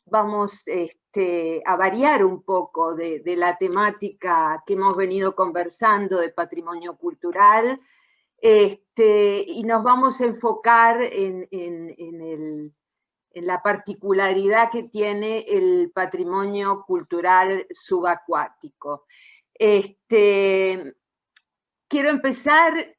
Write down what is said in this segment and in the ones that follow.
vamos a variar un poco de la temática que hemos venido conversando de patrimonio cultural, y nos vamos a enfocar en la particularidad que tiene el patrimonio cultural subacuático. Quiero empezar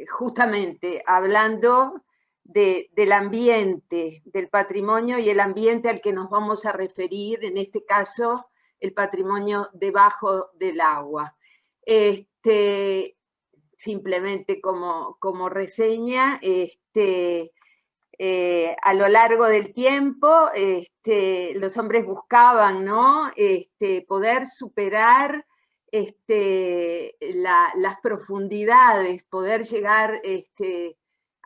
justamente hablando del ambiente, del patrimonio y el ambiente al que nos vamos a referir, en este caso, el patrimonio debajo del agua. Simplemente como reseña, a lo largo del tiempo, los hombres buscaban, ¿no?, poder superar las profundidades, poder llegar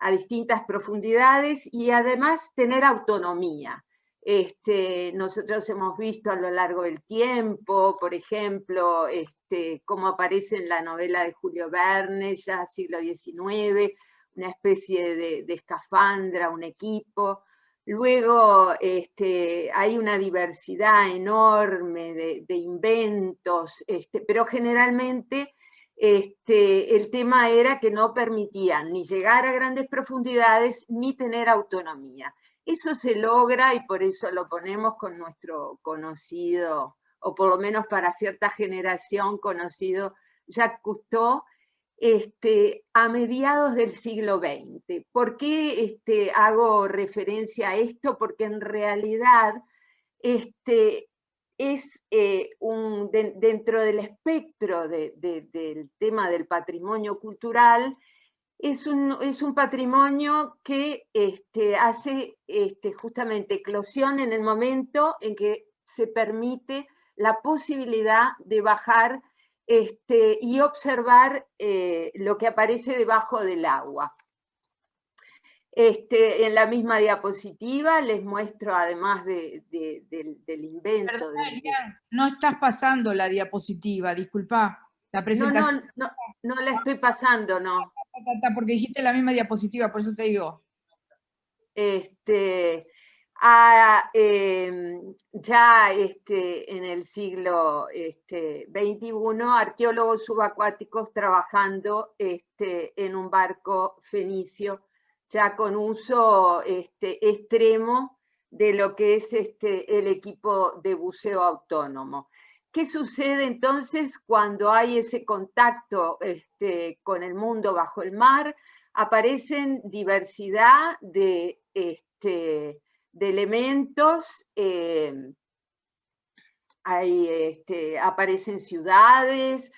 a distintas profundidades y además tener autonomía. Nosotros hemos visto a lo largo del tiempo, por ejemplo, cómo aparece en la novela de Julio Verne, ya siglo XIX, una especie de escafandra, un equipo. Luego hay una diversidad enorme de inventos, pero generalmente el tema era que no permitían ni llegar a grandes profundidades ni tener autonomía. Eso se logra y por eso lo ponemos con nuestro conocido, o por lo menos para cierta generación conocido, Jacques Cousteau, a mediados del siglo XX. ¿Por qué hago referencia a esto? Porque en realidad es dentro del espectro del tema del patrimonio cultural, es un patrimonio que hace justamente eclosión en el momento en que se permite la posibilidad de bajar y observar lo que aparece debajo del agua. En la misma diapositiva les muestro, además del invento. Perdón, no estás pasando la diapositiva, disculpa. La presentación. No la estoy pasando, no. Porque dijiste la misma diapositiva, por eso te digo. Ya en el siglo XXI, arqueólogos subacuáticos trabajando en un barco fenicio, ya con uso extremo de lo que es el equipo de buceo autónomo. ¿Qué sucede entonces cuando hay ese contacto con el mundo bajo el mar? Aparecen diversidad de elementos, aparecen ciudades,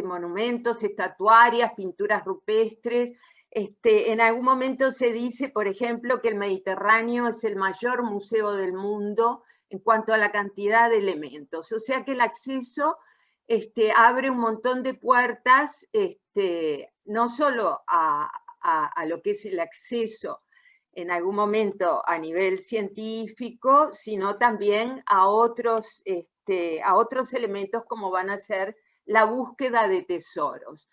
monumentos, estatuarias, pinturas rupestres. En algún momento se dice, por ejemplo, que el Mediterráneo es el mayor museo del mundo en cuanto a la cantidad de elementos. O sea que el acceso abre un montón de puertas, no solo a lo que es el acceso en algún momento a nivel científico, sino también a otros elementos como van a ser la búsqueda de tesoros.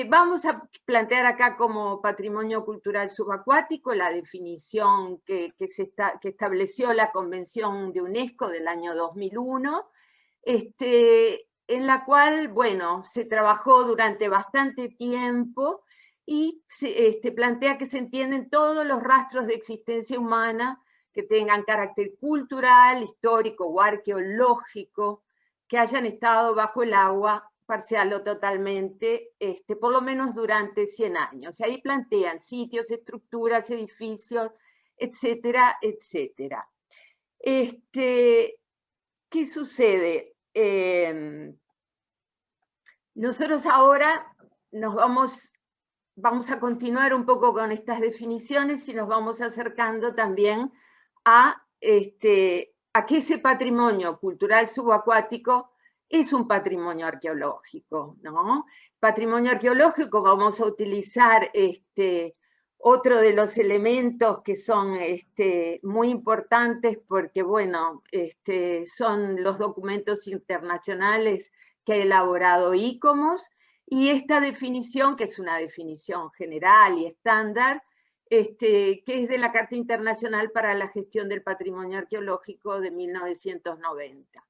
Vamos a plantear acá como patrimonio cultural subacuático la definición que estableció la Convención de UNESCO del año 2001, en la cual, bueno, se trabajó durante bastante tiempo y plantea que se entienden todos los rastros de existencia humana que tengan carácter cultural, histórico o arqueológico, que hayan estado bajo el agua parcial o totalmente, por lo menos durante 100 años. Y ahí plantean sitios, estructuras, edificios, etcétera, etcétera. ¿Qué sucede? Nosotros ahora vamos a continuar un poco con estas definiciones y nos vamos acercando también a que ese patrimonio cultural subacuático es un patrimonio arqueológico, ¿no? Patrimonio arqueológico, vamos a utilizar otro de los elementos que son muy importantes porque, bueno, son los documentos internacionales que ha elaborado ICOMOS, y esta definición, que es una definición general y estándar, que es de la Carta Internacional para la Gestión del Patrimonio Arqueológico de 1990,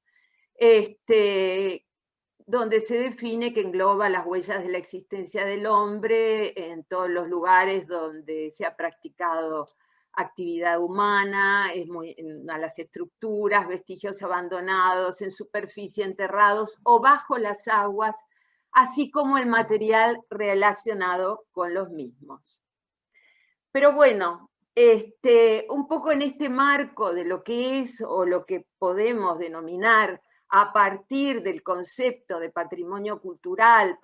donde se define que engloba las huellas de la existencia del hombre en todos los lugares donde se ha practicado actividad humana, a las estructuras, vestigios abandonados, en superficie enterrados o bajo las aguas, así como el material relacionado con los mismos. Pero bueno, un poco en este marco de lo que es o lo que podemos denominar a partir del concepto de patrimonio cultural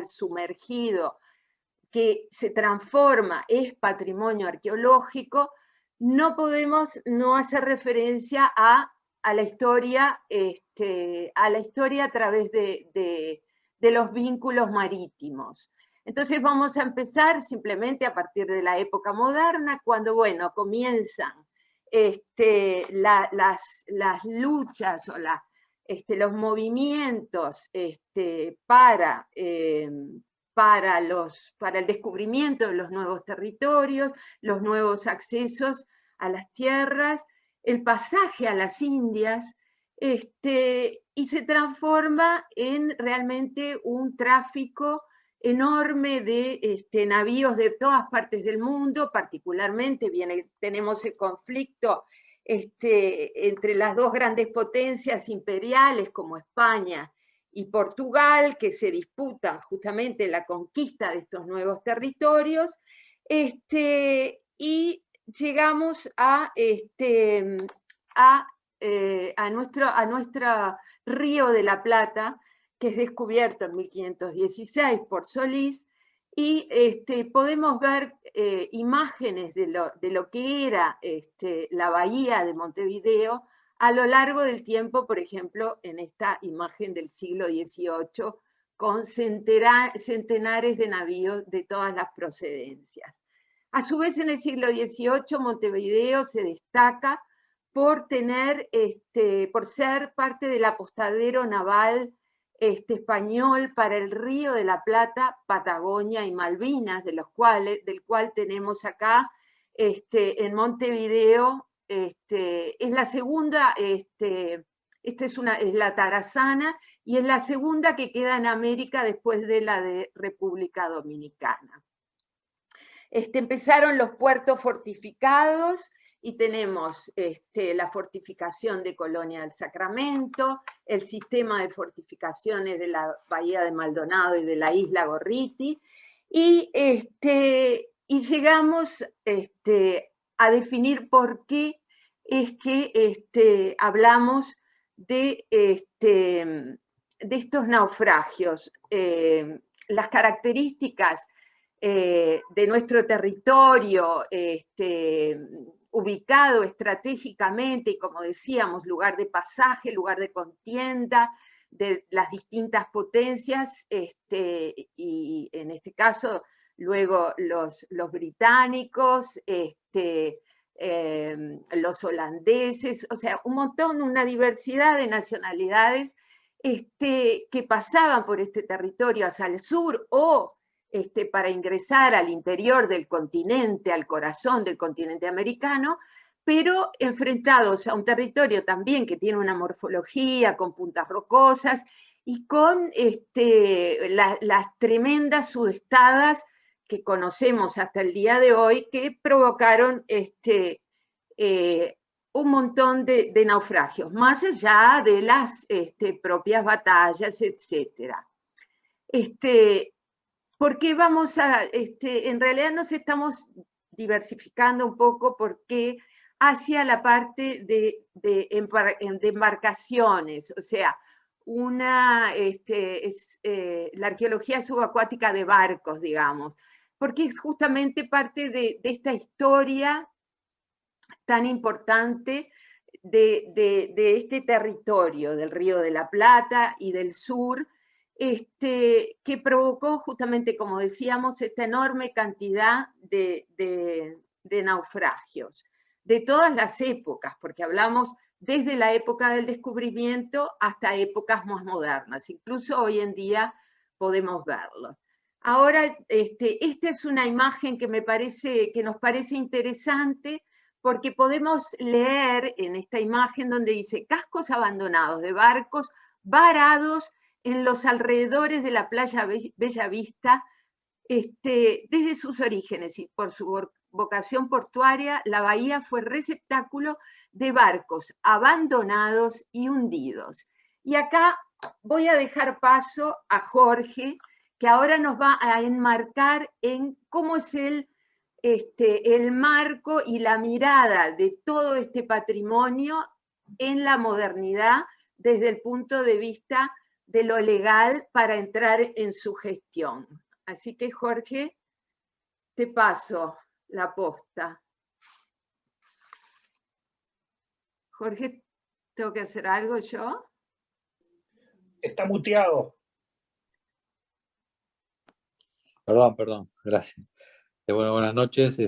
sumergido, que se transforma, es patrimonio arqueológico, no podemos no hacer referencia a la historia, a través de los vínculos marítimos. Entonces vamos a empezar simplemente a partir de la época moderna, cuando, bueno, comienzan las luchas o los movimientos para el descubrimiento de los nuevos territorios, los nuevos accesos a las tierras, el pasaje a las Indias, y se transforma en realmente un tráfico enorme de navíos de todas partes del mundo, particularmente tenemos el conflicto entre las dos grandes potencias imperiales como España y Portugal, que se disputan justamente la conquista de estos nuevos territorios, y llegamos a nuestro Río de la Plata, que es descubierto en 1516 por Solís, y podemos ver imágenes de lo que era la bahía de Montevideo a lo largo del tiempo, por ejemplo, en esta imagen del siglo XVIII, con centenares de navíos de todas las procedencias. A su vez, en el siglo XVIII, Montevideo se destaca por ser parte del apostadero naval español para el Río de la Plata, Patagonia y Malvinas, del cual tenemos acá en Montevideo. Es la segunda, es la Tarazana, y es la segunda que queda en América después de la de República Dominicana. Empezaron los puertos fortificados, y tenemos la fortificación de Colonia del Sacramento, el sistema de fortificaciones de la Bahía de Maldonado y de la isla Gorriti, y llegamos a definir por qué es que hablamos de estos naufragios. Las características de nuestro territorio, ubicado estratégicamente y, como decíamos, lugar de pasaje, lugar de contienda de las distintas potencias, y en este caso luego los británicos, los holandeses, o sea, un montón, una diversidad de nacionalidades que pasaban por este territorio hacia el sur o para ingresar al interior del continente, al corazón del continente americano, pero enfrentados a un territorio también que tiene una morfología con puntas rocosas y con las tremendas subestadas que conocemos hasta el día de hoy, que provocaron un montón de naufragios, más allá de las propias batallas, etc. Porque en realidad nos estamos diversificando un poco, porque hacia la parte de embarcaciones, o sea, la arqueología subacuática de barcos, digamos, porque es justamente parte de esta historia tan importante de este territorio del Río de la Plata y del sur, que provocó justamente, como decíamos, esta enorme cantidad de naufragios, de todas las épocas, porque hablamos desde la época del descubrimiento hasta épocas más modernas, incluso hoy en día podemos verlo. Ahora, esta es una imagen que nos parece interesante porque podemos leer en esta imagen donde dice cascos abandonados de barcos varados en los alrededores de la playa Bella Vista, desde sus orígenes y por su vocación portuaria, la bahía fue receptáculo de barcos abandonados y hundidos. Y acá voy a dejar paso a Jorge, que ahora nos va a enmarcar en cómo es el marco y la mirada de todo este patrimonio en la modernidad desde el punto de vista de lo legal para entrar en su gestión. Así que, Jorge, te paso la posta. Jorge, ¿tengo que hacer algo yo? Está muteado. Perdón, gracias. Bueno, buenas noches,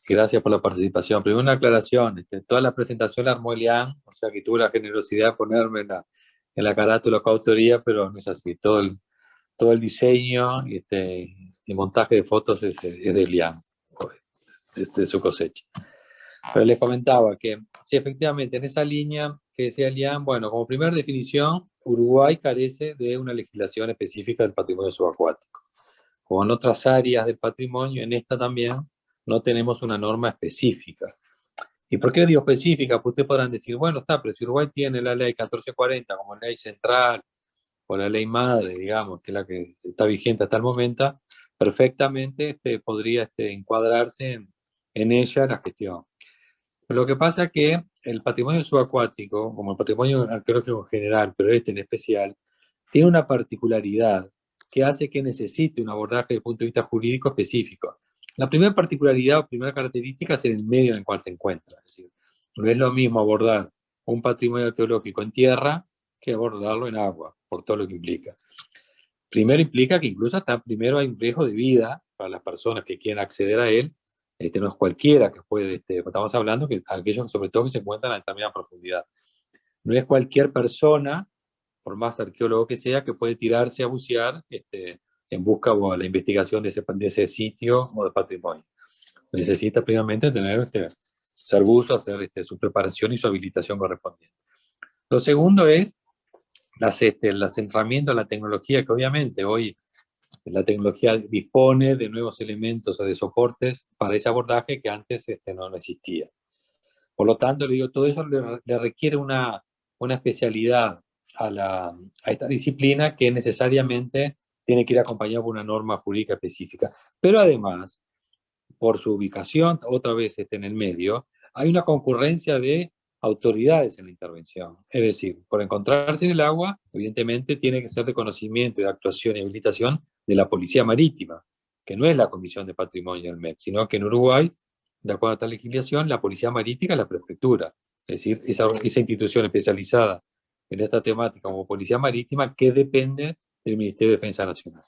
gracias por la participación. Primero una aclaración, toda la presentación la armó Elian, o sea que tuve la generosidad de ponerme en la carátula coautoría, pero no es así. Todo el diseño y montaje de fotos es de Elian, de su cosecha. Pero les comentaba que, sí, efectivamente, en esa línea que decía Elian, bueno, como primera definición, Uruguay carece de una legislación específica del patrimonio subacuático. Como en otras áreas del patrimonio, en esta también no tenemos una norma específica. ¿Y por qué digo específica? Pues ustedes podrán decir, bueno, está, pero si Uruguay tiene la ley 1440 como ley central, o la ley madre, digamos, que es la que está vigente hasta el momento, perfectamente podría encuadrarse en ella la gestión. Pero lo que pasa es que el patrimonio subacuático, como el patrimonio arqueológico en general, pero en especial, tiene una particularidad que hace que necesite un abordaje desde el punto de vista jurídico específico. La primera particularidad o primera característica es el medio en el cual se encuentra. Es decir, no es lo mismo abordar un patrimonio arqueológico en tierra que abordarlo en agua, por todo lo que implica. Primero implica que incluso hasta primero hay un riesgo de vida para las personas que quieren acceder a él. No es cualquiera que puede, estamos hablando que aquellos sobre todo que se encuentran a determinada profundidad. No es cualquier persona, por más arqueólogo que sea, que puede tirarse a bucear en busca o la investigación de ese sitio o de patrimonio. Necesita primeramente tener ser buzo, hacer su preparación y su habilitación correspondiente. Lo segundo es el acentramiento de la tecnología, que obviamente hoy la tecnología dispone de nuevos elementos o de soportes para ese abordaje que antes no existía. Por lo tanto, le digo, todo eso le requiere una especialidad a esta disciplina que necesariamente tiene que ir acompañado por una norma jurídica específica. Pero además, por su ubicación, otra vez en el medio, hay una concurrencia de autoridades en la intervención. Es decir, por encontrarse en el agua, evidentemente tiene que ser de conocimiento, de actuación y habilitación de la Policía Marítima, que no es la Comisión de Patrimonio del MEC, sino que en Uruguay, de acuerdo a esta legislación, la Policía Marítima es la Prefectura. Es decir, esa institución especializada en esta temática como Policía Marítima que depende del Ministerio de Defensa Nacional.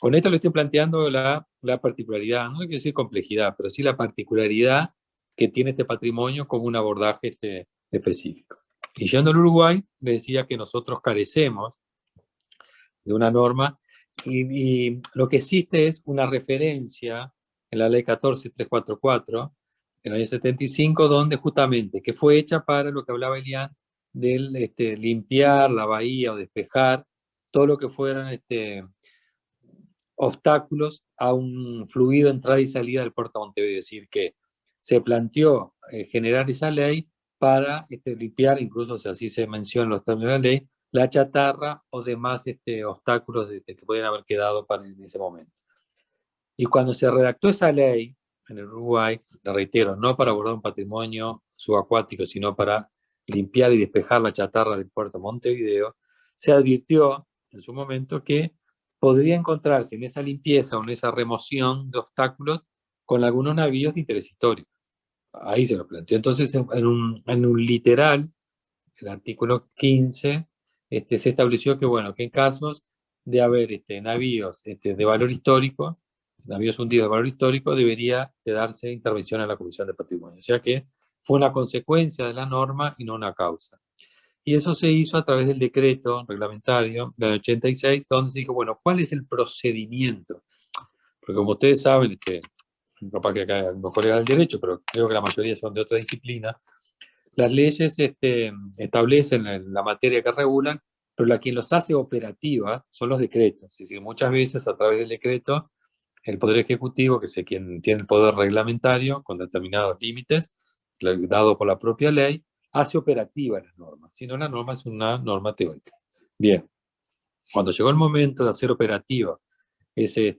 Con esto le estoy planteando la particularidad, no quiero decir complejidad, pero sí la particularidad que tiene este patrimonio como un abordaje específico. Y yendo al Uruguay, le decía que nosotros carecemos de una norma y lo que existe es una referencia en la ley 14344 del año 75, donde justamente, que fue hecha para lo que hablaba Elian, del limpiar la bahía o despejar todo lo que fueran obstáculos a un fluido entrada y salida del puerto de Montevideo. Es decir, que se planteó generar esa ley para limpiar, incluso o sea, así se menciona en los términos de la ley, la chatarra o demás obstáculos que pueden haber quedado en ese momento. Y cuando se redactó esa ley en el Uruguay, le reitero, no para abordar un patrimonio subacuático, sino para limpiar y despejar la chatarra del puerto de Montevideo, se advirtió en su momento que podría encontrarse en esa limpieza o en esa remoción de obstáculos con algunos navíos de interés histórico. Ahí se lo planteó. Entonces, en un literal, el artículo 15, se estableció que, bueno, que en casos de haber navíos de valor histórico, navíos hundidos de valor histórico, debería darse intervención en la Comisión de Patrimonio. O sea que fue una consecuencia de la norma y no una causa. Y eso se hizo a través del decreto reglamentario del 86, donde se dijo, bueno, ¿cuál es el procedimiento? Porque como ustedes saben, capaz que acá los colegas del derecho, pero creo que la mayoría son de otra disciplina, las leyes establecen la materia que regulan, pero la quien los hace operativa son los decretos. Es decir, muchas veces a través del decreto, el Poder Ejecutivo, que es quien tiene el poder reglamentario con determinados límites, dado por la propia ley, hace operativa las normas. Si no, la norma es una norma teórica. Bien, cuando llegó el momento de hacer operativa ese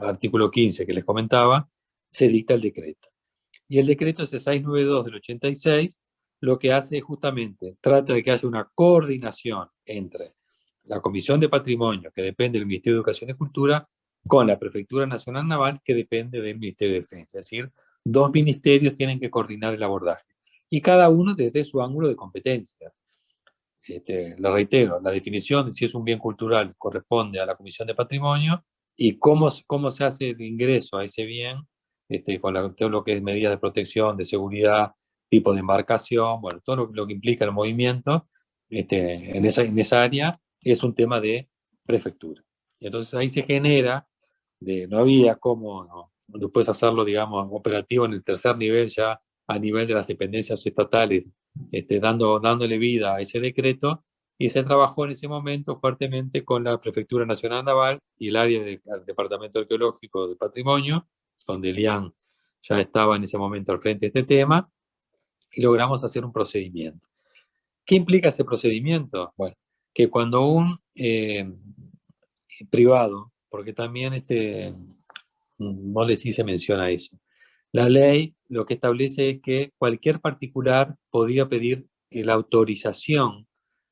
artículo 15 que les comentaba, se dicta el decreto. Y el decreto ese 692 del 86 lo que hace es justamente, trata de que haya una coordinación entre la Comisión de Patrimonio, que depende del Ministerio de Educación y Cultura, con la Prefectura Nacional Naval, que depende del Ministerio de Defensa. Es decir, dos ministerios tienen que coordinar el abordaje. Y cada uno desde su ángulo de competencia. Le reitero, la definición de si es un bien cultural corresponde a la Comisión de Patrimonio y cómo se hace el ingreso a ese bien, con todo lo que es medidas de protección, de seguridad, tipo de embarcación, bueno, todo lo que implica el movimiento en esa área es un tema de prefectura. Y entonces ahí se genera, no había cómo después hacerlo, digamos, operativo en el tercer nivel ya a nivel de las dependencias estatales, dándole vida a ese decreto, y se trabajó en ese momento fuertemente con la Prefectura Nacional Naval y el área del Departamento Arqueológico de Patrimonio, donde Elian ya estaba en ese momento al frente de este tema, y logramos hacer un procedimiento. ¿Qué implica ese procedimiento? Bueno, que cuando un privado, porque también no les hice mención a eso, la ley lo que establece es que cualquier particular podía pedir la autorización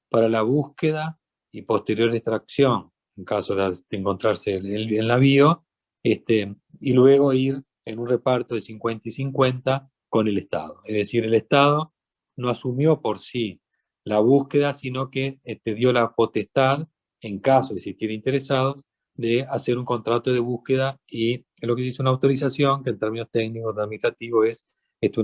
para la búsqueda y posterior extracción, en caso de encontrarse el navío, y luego ir en un reparto de 50 y 50 con el Estado. Es decir, el Estado no asumió por sí la búsqueda, sino que dio la potestad, en caso de existir interesados, de hacer un contrato de búsqueda, y lo que se hizo una autorización, que en términos técnicos administrativos hace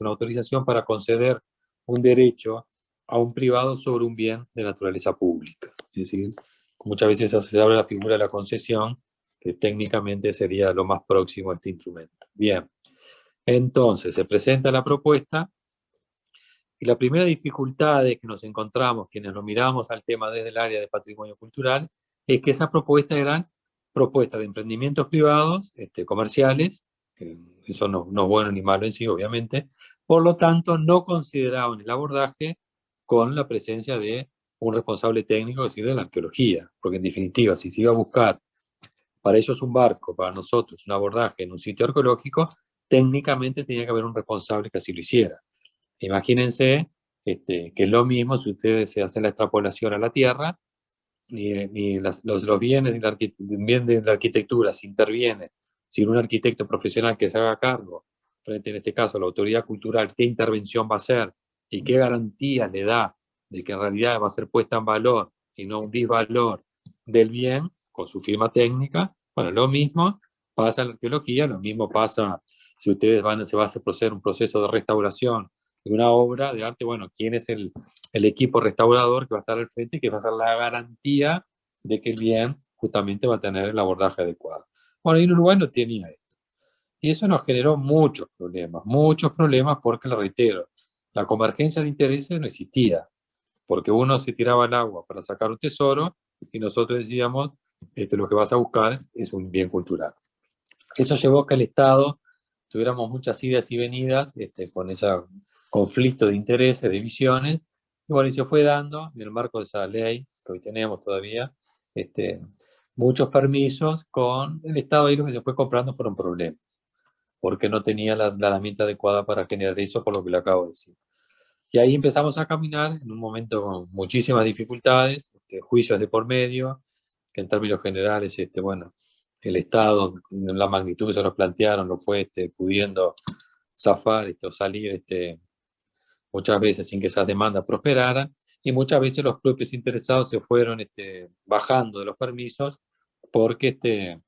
una autorización para conceder un derecho a un privado sobre un bien de naturaleza pública. Es decir, muchas veces se habla de la figura de la concesión, que técnicamente sería lo más próximo a este instrumento. Bien, entonces se presenta la propuesta, y la primera dificultad que nos encontramos, quienes lo miramos al tema desde el área de patrimonio cultural, es que esas propuestas eran propuestas de emprendimientos privados, comerciales, que eso no es bueno ni malo en sí, obviamente, por lo tanto no consideraban el abordaje con la presencia de un responsable técnico, es decir, de la arqueología, porque en definitiva, si se iba a buscar para ellos un barco, para nosotros un abordaje en un sitio arqueológico, técnicamente tenía que haber un responsable que así lo hiciera. Imagínense que es lo mismo si ustedes se hacen la extrapolación a la Tierra, ni los bienes de la arquitectura se intervienen sin un arquitecto profesional que se haga cargo, frente en este caso a la autoridad cultural, qué intervención va a hacer y qué garantías le da de que en realidad va a ser puesta en valor y no un disvalor del bien con su firma técnica. Bueno, lo mismo pasa en la arqueología, lo mismo pasa si ustedes se va a hacer un proceso de restauración de una obra de arte. Bueno, ¿quién es el equipo restaurador que va a estar al frente y que va a ser la garantía de que el bien justamente va a tener el abordaje adecuado? Bueno, y en Uruguay no tenía esto. Y eso nos generó muchos problemas porque, lo reitero, la convergencia de intereses no existía, porque uno se tiraba al agua para sacar un tesoro y nosotros decíamos, lo que vas a buscar es un bien cultural. Eso llevó a que el Estado tuviéramos muchas idas y venidas con ese conflicto de intereses, de visiones, y bueno, y se fue dando en el marco de esa ley que hoy tenemos todavía, muchos permisos con el Estado. Y lo que se fue comprando fueron problemas, porque no tenía la herramienta adecuada para generar eso, por lo que le acabo de decir. Y ahí empezamos a caminar en un momento con muchísimas dificultades, juicios de por medio, que en términos generales, bueno, el Estado, en la magnitud que se nos plantearon, lo fue pudiendo zafar o salir muchas veces sin que esas demandas prosperaran, y muchas veces los propios interesados se fueron bajando de los permisos porque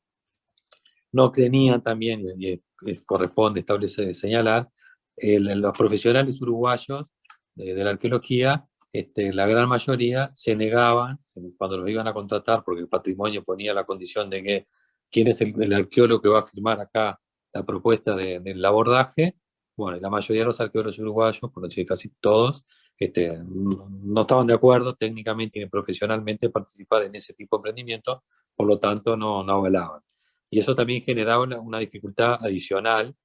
no tenían también, y corresponde establecer, señalar, los profesionales uruguayos de la arqueología la gran mayoría se negaban cuando los iban a contratar, porque el patrimonio ponía la condición de que quién es el arqueólogo que va a firmar acá la propuesta del abordaje. Bueno, y la mayoría de los arqueólogos uruguayos, por decir casi todos, no estaban de acuerdo técnicamente ni profesionalmente participar en ese tipo de emprendimiento, por lo tanto no avalaban. Y eso también generaba una dificultad adicional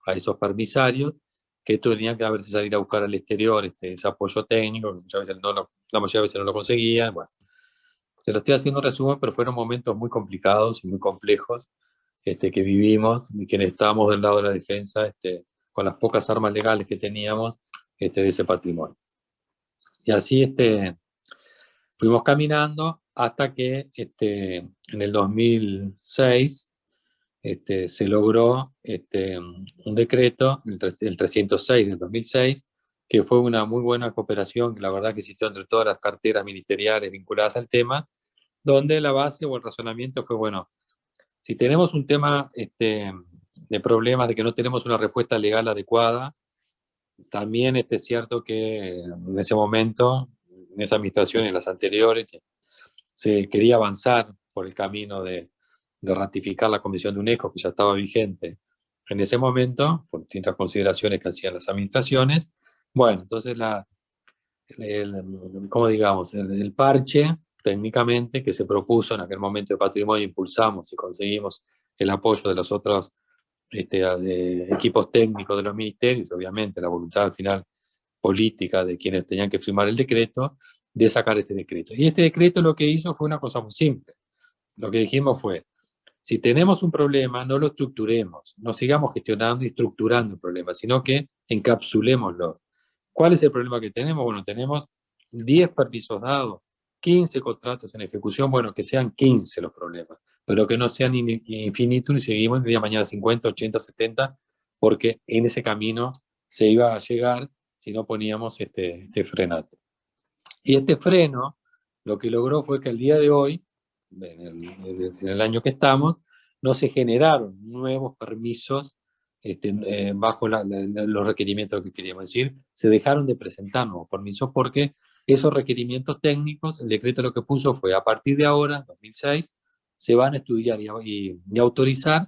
a esos permisarios, que tenían que a veces salir a buscar al exterior ese apoyo técnico, que muchas veces la mayoría de veces no lo conseguían. Bueno, se lo estoy haciendo un resumen, pero fueron momentos muy complicados y muy complejos que vivimos, y que estábamos del lado de la defensa, con las pocas armas legales que teníamos de ese patrimonio. Y así fuimos caminando hasta que en el 2006 se logró un decreto, el 306 del 2006, que fue una muy buena cooperación, que la verdad que existió entre todas las carteras ministeriales vinculadas al tema, donde la base o el razonamiento fue, bueno, si tenemos un tema de problemas de que no tenemos una respuesta legal adecuada, también es cierto que en ese momento, en esa administración y en las anteriores, se quería avanzar por el camino de ratificar la Convención de UNESCO, que ya estaba vigente en ese momento, por distintas consideraciones que hacían las administraciones. Bueno, entonces ¿cómo digamos? El parche, técnicamente, que se propuso en aquel momento de patrimonio, impulsamos y conseguimos el apoyo de los otros de equipos técnicos de los ministerios, obviamente la voluntad al final política de quienes tenían que firmar el decreto, de sacar este decreto. Y este decreto lo que hizo fue una cosa muy simple. Lo que dijimos fue, si tenemos un problema, no lo estructuremos, no sigamos gestionando y estructurando el problema, sino que encapsulémoslo. ¿Cuál es el problema que tenemos? Bueno, tenemos 10 permisos dados, 15 contratos en ejecución, bueno, que sean 15 los problemas, pero que no sean infinitos y seguimos el día de mañana 50, 80, 70, porque en ese camino se iba a llegar si no poníamos este frenato. Y este freno lo que logró fue que el día de hoy, en el año que estamos, no se generaron nuevos permisos bajo los requerimientos que queríamos decir, se dejaron de presentar nuevos permisos porque esos requerimientos técnicos, el decreto lo que puso fue, a partir de ahora, 2006, se van a estudiar y autorizar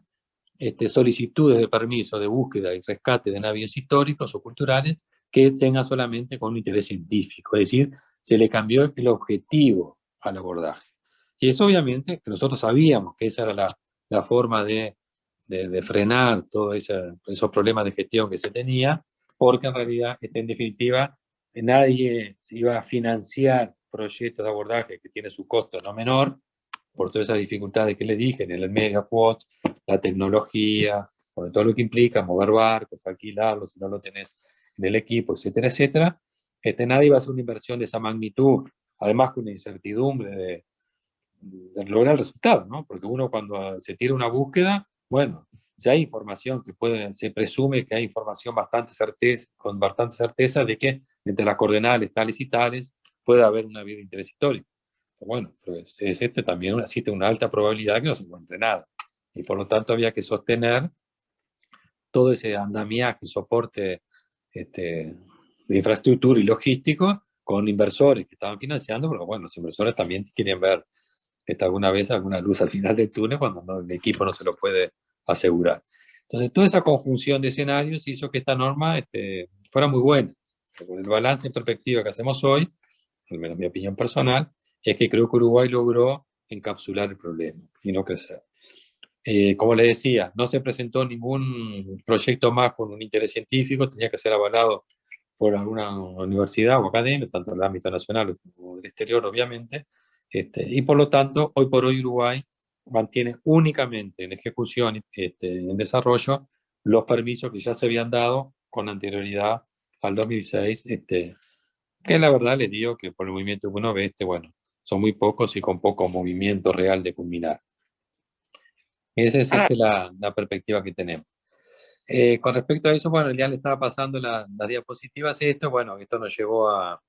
solicitudes de permiso de búsqueda y rescate de navíos históricos o culturales que tengan solamente con un interés científico, es decir, se le cambió el objetivo al abordaje. Y eso obviamente que nosotros sabíamos que esa era la forma de frenar todos esos problemas de gestión que se tenía, porque en realidad, en definitiva, nadie iba a financiar proyectos de abordaje que tienen su costo no menor, por todas esas dificultades que le dije, en el media quote, la tecnología, por todo lo que implica mover barcos, alquilarlos, si no lo tenés en el equipo, etcétera, etcétera. Nadie va a hacer una inversión de esa magnitud, además con una incertidumbre de lograr el resultado, ¿no? Porque uno cuando se tira una búsqueda, bueno, si hay información se presume que hay información con bastante certeza de que entre las coordenadas tales y tales puede haber un navío de interés histórico. Bueno, pues también existe una alta probabilidad que no se encuentre nada. Y por lo tanto había que sostener todo ese andamiaje, soporte de infraestructura y logístico con inversores que estaban financiando, pero bueno, los inversores también quieren ver alguna vez alguna luz al final del túnel cuando el equipo no se lo puede asegurar. Entonces, toda esa conjunción de escenarios hizo que esta norma fuera muy buena. El balance en perspectiva que hacemos hoy, al menos mi opinión personal, es que creo que Uruguay logró encapsular el problema y no crecer. Como les decía, no se presentó ningún proyecto más con un interés científico, tenía que ser avalado por alguna universidad o academia, tanto en el ámbito nacional como del exterior, obviamente, y por lo tanto, hoy por hoy Uruguay mantiene únicamente en ejecución, en desarrollo, los permisos que ya se habían dado con anterioridad al 2006, que la verdad les digo que por el movimiento que uno ve, bueno, son muy pocos y con poco movimiento real de culminar. Esa es la perspectiva que tenemos. Con respecto a eso, bueno, ya le estaba pasando las diapositivas bueno, esto nos llevó a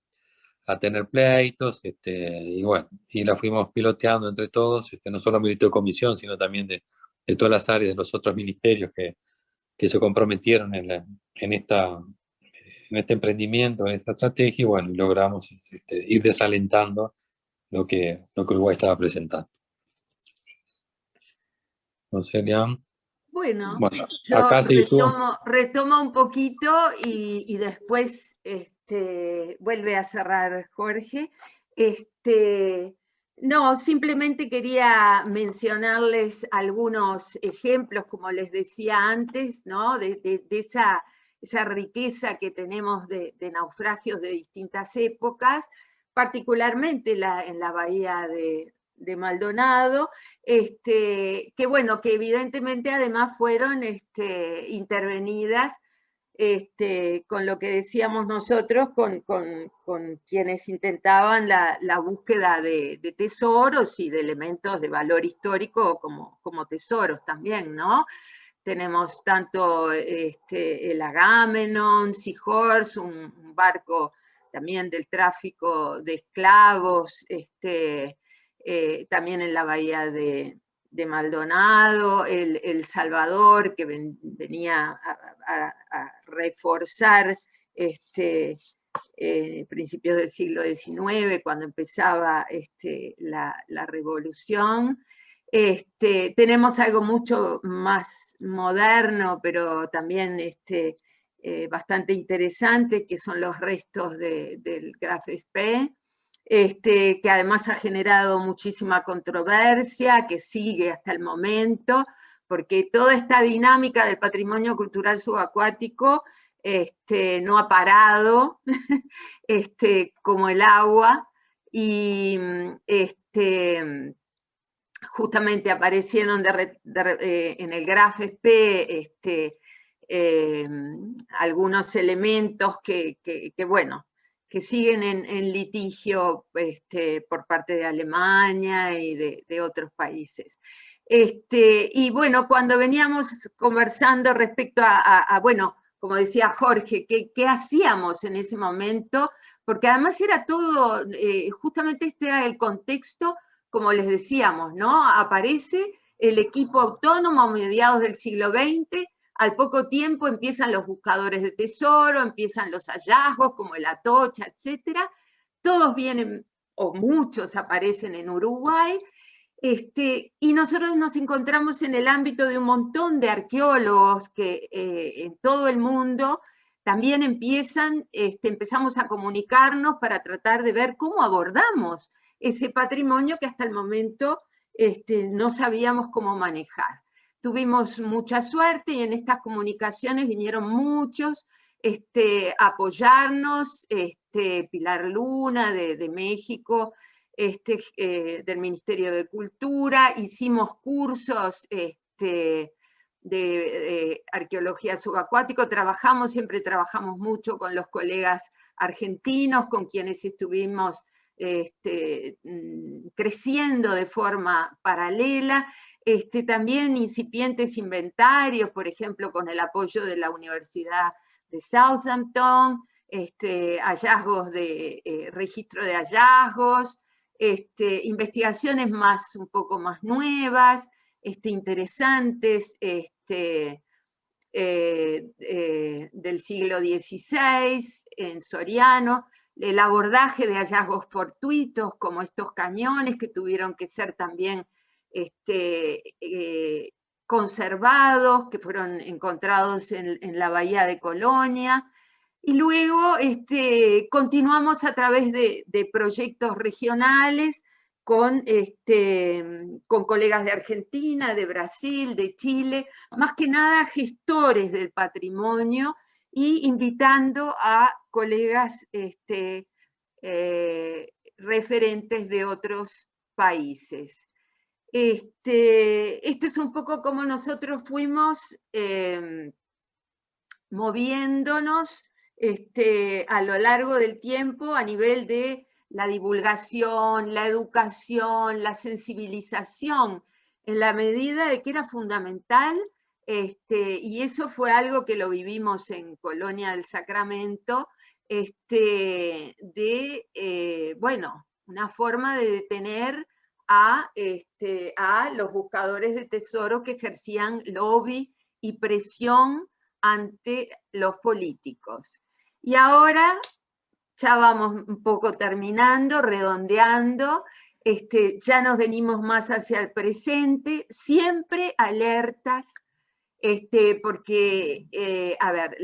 tener pleitos, y bueno, y la fuimos piloteando entre todos, no solo Ministerio de Comisión, sino también de todas las áreas de los otros ministerios que se comprometieron en esta en este emprendimiento, en esta estrategia, y bueno, logramos ir desalentando lo que Uruguay estaba presentando. No sé, Liam. Bueno, Bueno, yo acá sí tú. retomo un poquito y después vuelve a cerrar Jorge. No, simplemente quería mencionarles algunos ejemplos, como les decía antes, ¿no? de esa riqueza que tenemos de naufragios de distintas épocas, particularmente en la bahía de Maldonado, que bueno, que evidentemente además fueron intervenidas con lo que decíamos nosotros, con quienes intentaban la búsqueda de tesoros y de elementos de valor histórico como tesoros también, ¿no? Tenemos tanto el Agamenón, Seahorse, un barco también del tráfico de esclavos, también en la bahía de Maldonado, el Salvador, que venía a reforzar principios del siglo XIX, cuando empezaba la revolución. Tenemos algo mucho más moderno, pero también bastante interesante, que son los restos del Graf Spee, que además ha generado muchísima controversia, que sigue hasta el momento, porque toda esta dinámica del patrimonio cultural subacuático no ha parado, como el agua, y justamente aparecieron en el Graf Spee algunos elementos que bueno, que siguen en litigio por parte de Alemania y de otros países. Y bueno, cuando veníamos conversando respecto a bueno, como decía Jorge, ¿qué hacíamos en ese momento? Porque además era todo, justamente este era el contexto, como les decíamos, ¿no? Aparece el equipo autónomo a mediados del siglo XX, al poco tiempo empiezan los buscadores de tesoro, empiezan los hallazgos como el Atocha, etc. Todos vienen, o muchos aparecen en Uruguay, y nosotros nos encontramos en el ámbito de un montón de arqueólogos que en todo el mundo también empezamos a comunicarnos para tratar de ver cómo abordamos ese patrimonio que hasta el momento no sabíamos cómo manejar. Tuvimos mucha suerte y en estas comunicaciones vinieron muchos a apoyarnos, Pilar Luna de México, del Ministerio de Cultura, hicimos cursos de arqueología subacuático, siempre trabajamos mucho con los colegas argentinos, con quienes estuvimos creciendo de forma paralela, también incipientes inventarios, por ejemplo, con el apoyo de la Universidad de Southampton, hallazgos de registro de hallazgos, investigaciones un poco más nuevas, interesantes, del siglo XVI en Soriano, el abordaje de hallazgos fortuitos como estos cañones que tuvieron que ser también conservados, que fueron encontrados en la bahía de Colonia. Y luego continuamos a través de proyectos regionales con colegas de Argentina, de Brasil, de Chile, más que nada gestores del patrimonio, y invitando a colegas referentes de otros países. Esto es un poco como nosotros fuimos moviéndonos a lo largo del tiempo a nivel de la divulgación, la educación, la sensibilización, en la medida de que era fundamental, y eso fue algo que lo vivimos en Colonia del Sacramento, bueno, una forma de detener a los buscadores de tesoro que ejercían lobby y presión ante los políticos. Y ahora ya vamos un poco terminando, redondeando, ya nos venimos más hacia el presente, siempre alertas, porque, a ver,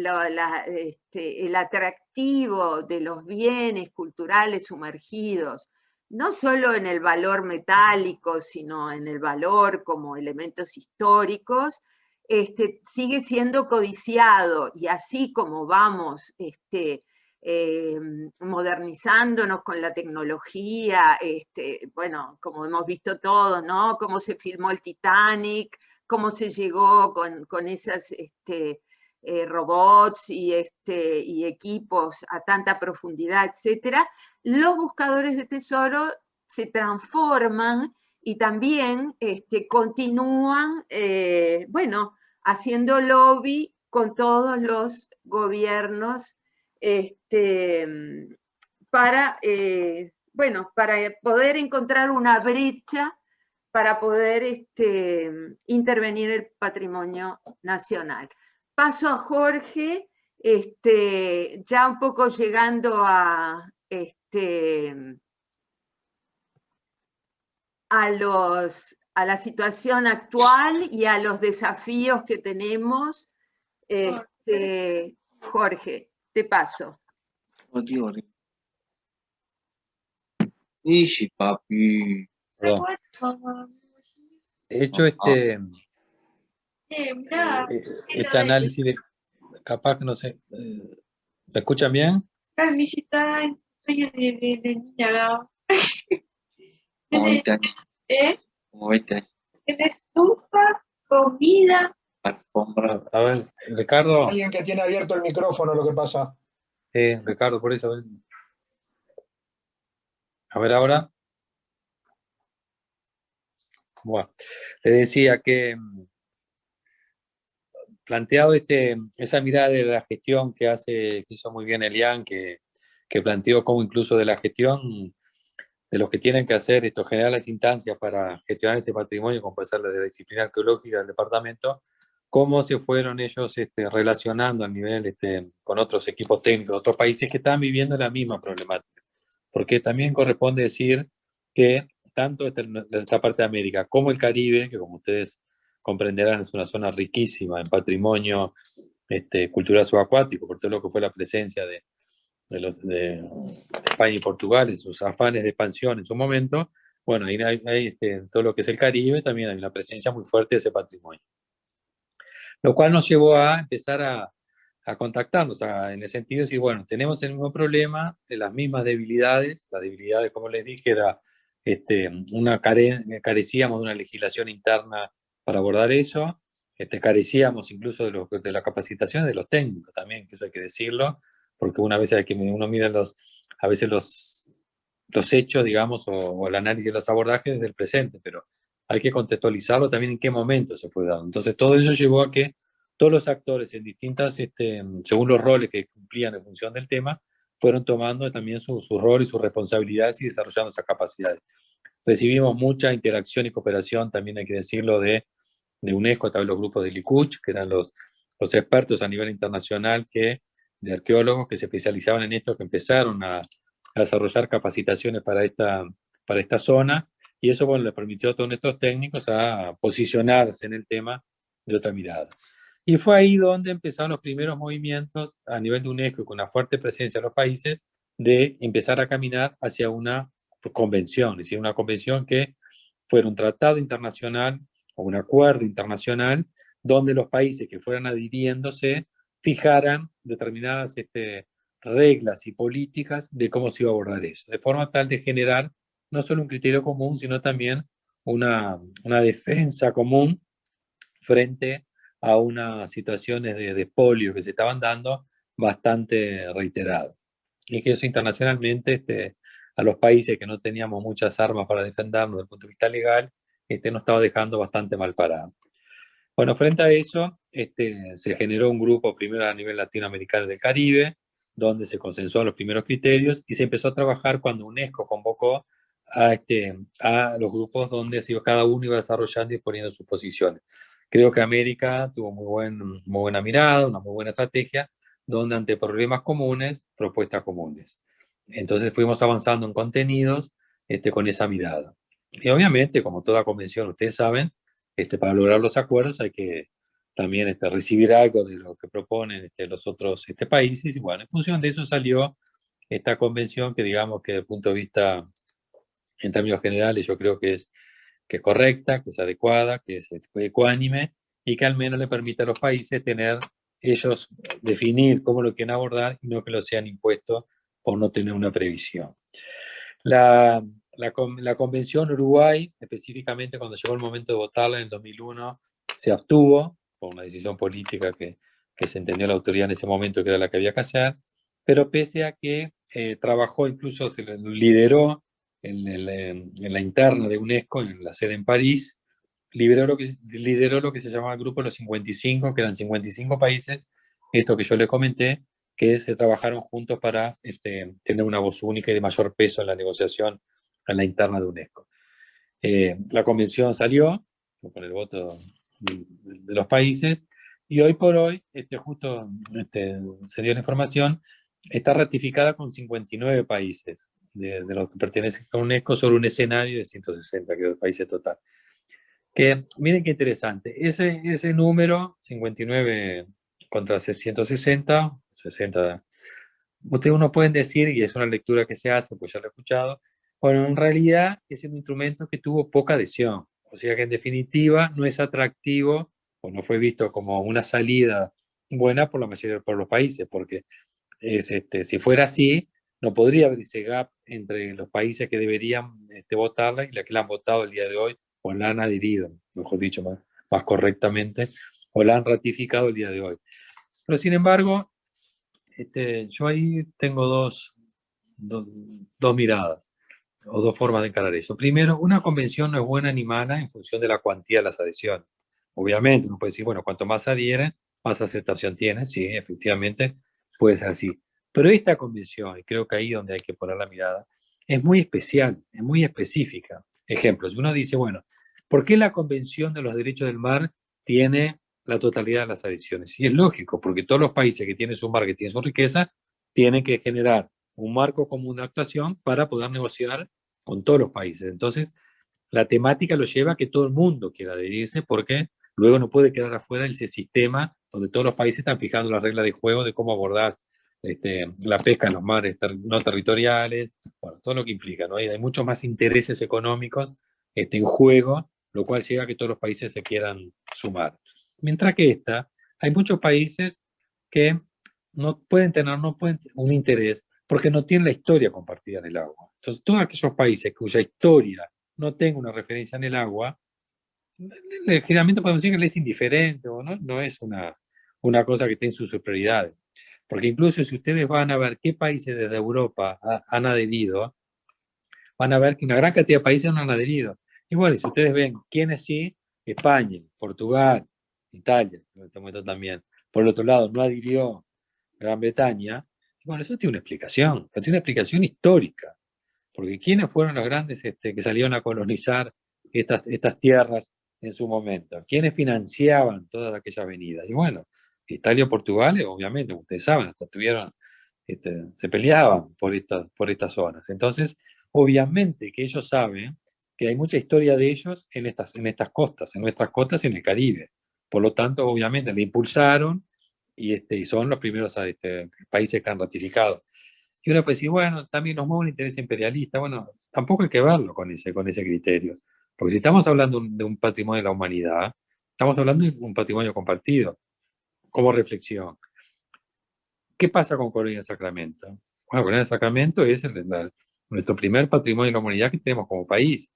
el atractivo de los bienes culturales sumergidos, no solo en el valor metálico, sino en el valor como elementos históricos, sigue siendo codiciado, y así como vamos modernizándonos con la tecnología, bueno, como hemos visto todos, ¿no? Cómo se filmó el Titanic, cómo se llegó con esas robots y equipos a tanta profundidad, etcétera. Los buscadores de tesoro se transforman y también continúan, bueno, haciendo lobby con todos los gobiernos para, bueno, para poder encontrar una brecha para poder intervenir el patrimonio nacional. Paso a Jorge, ya un poco llegando a la situación actual y a los desafíos que tenemos. Jorge, te paso. Perdón. He hecho ese análisis de, capaz que no sé, ¿me escuchan bien? Sueño de niña. Como 20 años. Como 20 años. Tiene estufa, comida. Alfombra. A ver, Ricardo. Alguien que tiene abierto el micrófono, lo que pasa. Ricardo, por eso. A ver ahora. Bueno, le decía que planteado esa mirada de la gestión que hizo muy bien Elian, que planteó cómo incluso de la gestión de los que tienen que hacer generar las instancias para gestionar ese patrimonio, como puede ser la de la disciplina arqueológica del departamento, cómo se fueron ellos relacionando a nivel con otros equipos técnicos de otros países que están viviendo la misma problemática. Porque también corresponde decir que tanto de esta parte de América como el Caribe, que como ustedes comprenderán es una zona riquísima en patrimonio cultural subacuático, por todo lo que fue la presencia de España y Portugal en sus afanes de expansión en su momento. Bueno, ahí hay todo lo que es el Caribe, también hay una presencia muy fuerte de ese patrimonio. Lo cual nos llevó a empezar a contactarnos, en el sentido de decir, bueno, tenemos el mismo problema, las mismas debilidades, las debilidades, como les dije, era carecíamos de una legislación interna para abordar eso, carecíamos incluso de la capacitación de los técnicos también, que eso hay que decirlo, porque una vez que uno mira a veces los hechos, digamos, o el análisis de los abordajes desde el presente, pero hay que contextualizarlo también en qué momento se fue dando. Entonces todo eso llevó a que todos los actores en distintas, según los roles que cumplían en función del tema, fueron tomando también su rol y sus responsabilidades y desarrollando esas capacidades. Recibimos mucha interacción y cooperación, también hay que decirlo, de UNESCO, a través de los grupos de Licuch, que eran los expertos a nivel internacional de arqueólogos que se especializaban en esto, que empezaron a desarrollar capacitaciones para esta zona, y eso, bueno, le permitió a todos estos técnicos a posicionarse en el tema de otra mirada. Y fue ahí donde empezaron los primeros movimientos a nivel de UNESCO, con una fuerte presencia en los países, de empezar a caminar hacia una convención, es decir, una convención que fuera un tratado internacional o un acuerdo internacional donde los países que fueran adhiriéndose fijaran determinadas reglas y políticas de cómo se iba a abordar eso, de forma tal de generar no solo un criterio común, sino también una defensa común frente a unas situaciones de expolio que se estaban dando bastante reiteradas. Y que eso internacionalmente a los países que no teníamos muchas armas para defendernos desde el punto de vista legal, nos estaba dejando bastante mal parado. Bueno, frente a eso, se generó un grupo primero a nivel latinoamericano del Caribe, donde se consensuaron los primeros criterios y se empezó a trabajar cuando UNESCO convocó a los grupos donde cada uno iba desarrollando y poniendo sus posiciones. Creo que América tuvo muy buena mirada, una muy buena estrategia, donde ante problemas comunes, propuestas comunes. Entonces fuimos avanzando en contenidos con esa mirada. Y obviamente, como toda convención, ustedes saben, para lograr los acuerdos hay que también recibir algo de lo que proponen los otros países. Y bueno, en función de eso salió esta convención que digamos que desde el punto de vista, en términos generales, yo creo que es correcta, que es adecuada, que es ecuánime y que al menos le permite a los países ellos definir cómo lo quieren abordar y no que lo sean impuestos por no tener una previsión. La Convención Uruguay, específicamente cuando llegó el momento de votarla en el 2001, se abstuvo por una decisión política que se entendió la autoridad en ese momento que era la que había que hacer, pero pese a que trabajó, incluso se lideró en la interna de UNESCO, en la sede en París, lideró lo que se llamaba el Grupo de los 55, que eran 55 países, esto que yo les comenté, que se trabajaron juntos para tener una voz única y de mayor peso en la negociación en la interna de UNESCO. La convención salió con el voto de los países y hoy por hoy, justo se dio la información, está ratificada con 59 países de los que pertenecen a UNESCO sobre un escenario de 160, que es el país total. Que miren qué interesante, ese número, 59 contra 160, 60, ustedes uno pueden decir, y es una lectura que se hace, pues ya lo he escuchado, bueno, en realidad es un instrumento que tuvo poca adhesión, o sea que en definitiva no es atractivo, o no fue visto como una salida buena por la mayoría de los países, porque si fuera así, no podría haber ese gap entre los países que deberían votarla y los que la han votado el día de hoy, o la han adherido, mejor dicho, más correctamente, o la han ratificado el día de hoy. Pero sin embargo, yo ahí tengo dos miradas, o dos formas de encarar eso. Primero, una convención no es buena ni mala en función de la cuantía de las adhesiones. Obviamente, uno puede decir, bueno, cuanto más adhieren, más aceptación tiene. Sí, efectivamente, puede ser así. Pero esta convención, y creo que ahí es donde hay que poner la mirada, es muy especial, es muy específica. Ejemplos, uno dice, bueno, ¿por qué la Convención de los Derechos del Mar tiene la totalidad de las adhesiones? Y es lógico, porque todos los países que tienen su mar, que tienen su riqueza, tienen que generar un marco común de actuación para poder negociar con todos los países. Entonces, la temática lo lleva a que todo el mundo quiera adherirse, porque luego no puede quedar afuera ese sistema donde todos los países están fijando las reglas de juego de cómo abordás la pesca en los mares no territoriales, bueno, todo lo que implica, ¿no? Hay muchos más intereses económicos en juego, lo cual lleva a que todos los países se quieran sumar. Mientras que hay muchos países que no pueden tener un interés porque no tienen la historia compartida en el agua. Entonces, todos aquellos países cuya historia no tenga una referencia en el agua, generalmente podemos decir que les es indiferente o no es una cosa que esté en sus prioridades. Porque incluso si ustedes van a ver qué países desde Europa han adherido, van a ver que una gran cantidad de países no han adherido. Y bueno, si ustedes ven quiénes sí, España, Portugal, Italia, en este momento también. Por el otro lado, no adhirió Gran Bretaña. Bueno, eso tiene una explicación, pero tiene una explicación histórica. Porque ¿quiénes fueron los grandes que salieron a colonizar estas tierras en su momento? ¿Quiénes financiaban todas aquellas venidas? Y bueno, Italia y Portugal, obviamente, ustedes saben, hasta se peleaban por estas zonas. Entonces, obviamente que ellos saben que hay mucha historia de ellos en estas costas, en nuestras costas en el Caribe. Por lo tanto, obviamente, le impulsaron y son los primeros países que han ratificado. Y uno puede decir, bueno, también nos mueve un interés imperialista. Bueno, tampoco hay que verlo con ese criterio. Porque si estamos hablando de un patrimonio de la humanidad, estamos hablando de un patrimonio compartido. Como reflexión. ¿Qué pasa con Colonia del Sacramento? Bueno, Colonia del Sacramento es nuestro primer patrimonio de la humanidad que tenemos como país.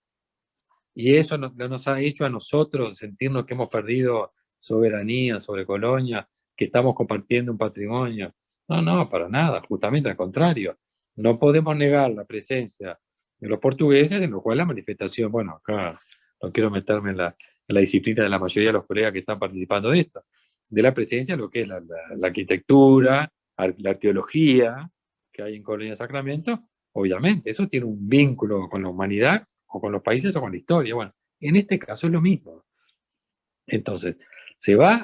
Y eso nos ha hecho a nosotros sentirnos que hemos perdido soberanía sobre Colonia, que estamos compartiendo un patrimonio. No, para nada, justamente al contrario. No podemos negar la presencia de los portugueses, en lo cual la manifestación, bueno, acá no quiero meterme en la disciplina de la mayoría de los colegas que están participando de esto, de la presencia de lo que es la arquitectura, la arqueología que hay en Colonia del Sacramento. Obviamente, eso tiene un vínculo con la humanidad, o con los países, o con la historia. Bueno, en este caso es lo mismo. Entonces,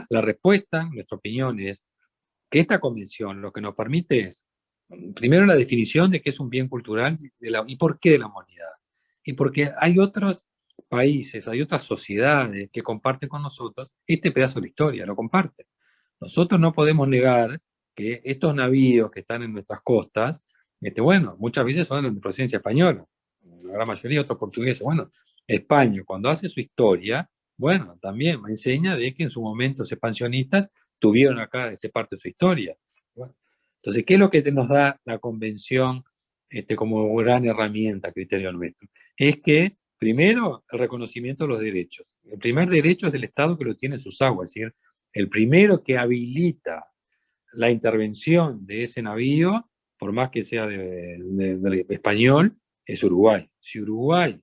la respuesta, nuestra opinión es, que esta convención lo que nos permite es, primero, la definición de qué es un bien cultural y por qué de la humanidad. Y porque hay otros países, hay otras sociedades que comparten con nosotros este pedazo de la historia, lo comparten. Nosotros no podemos negar que estos navíos que están en nuestras costas, bueno, muchas veces son de procedencia española, la gran mayoría otros portugueses. Bueno, España, cuando hace su historia, bueno, también enseña de que en su momento los expansionistas tuvieron acá parte de su historia. Bueno, entonces, ¿qué es lo que nos da la convención como gran herramienta, criterio nuestro? Es que, primero, el reconocimiento de los derechos. El primer derecho es del Estado que lo tiene en sus aguas, es decir, el primero que habilita la intervención de ese navío, por más que sea de español, es Uruguay. Si Uruguay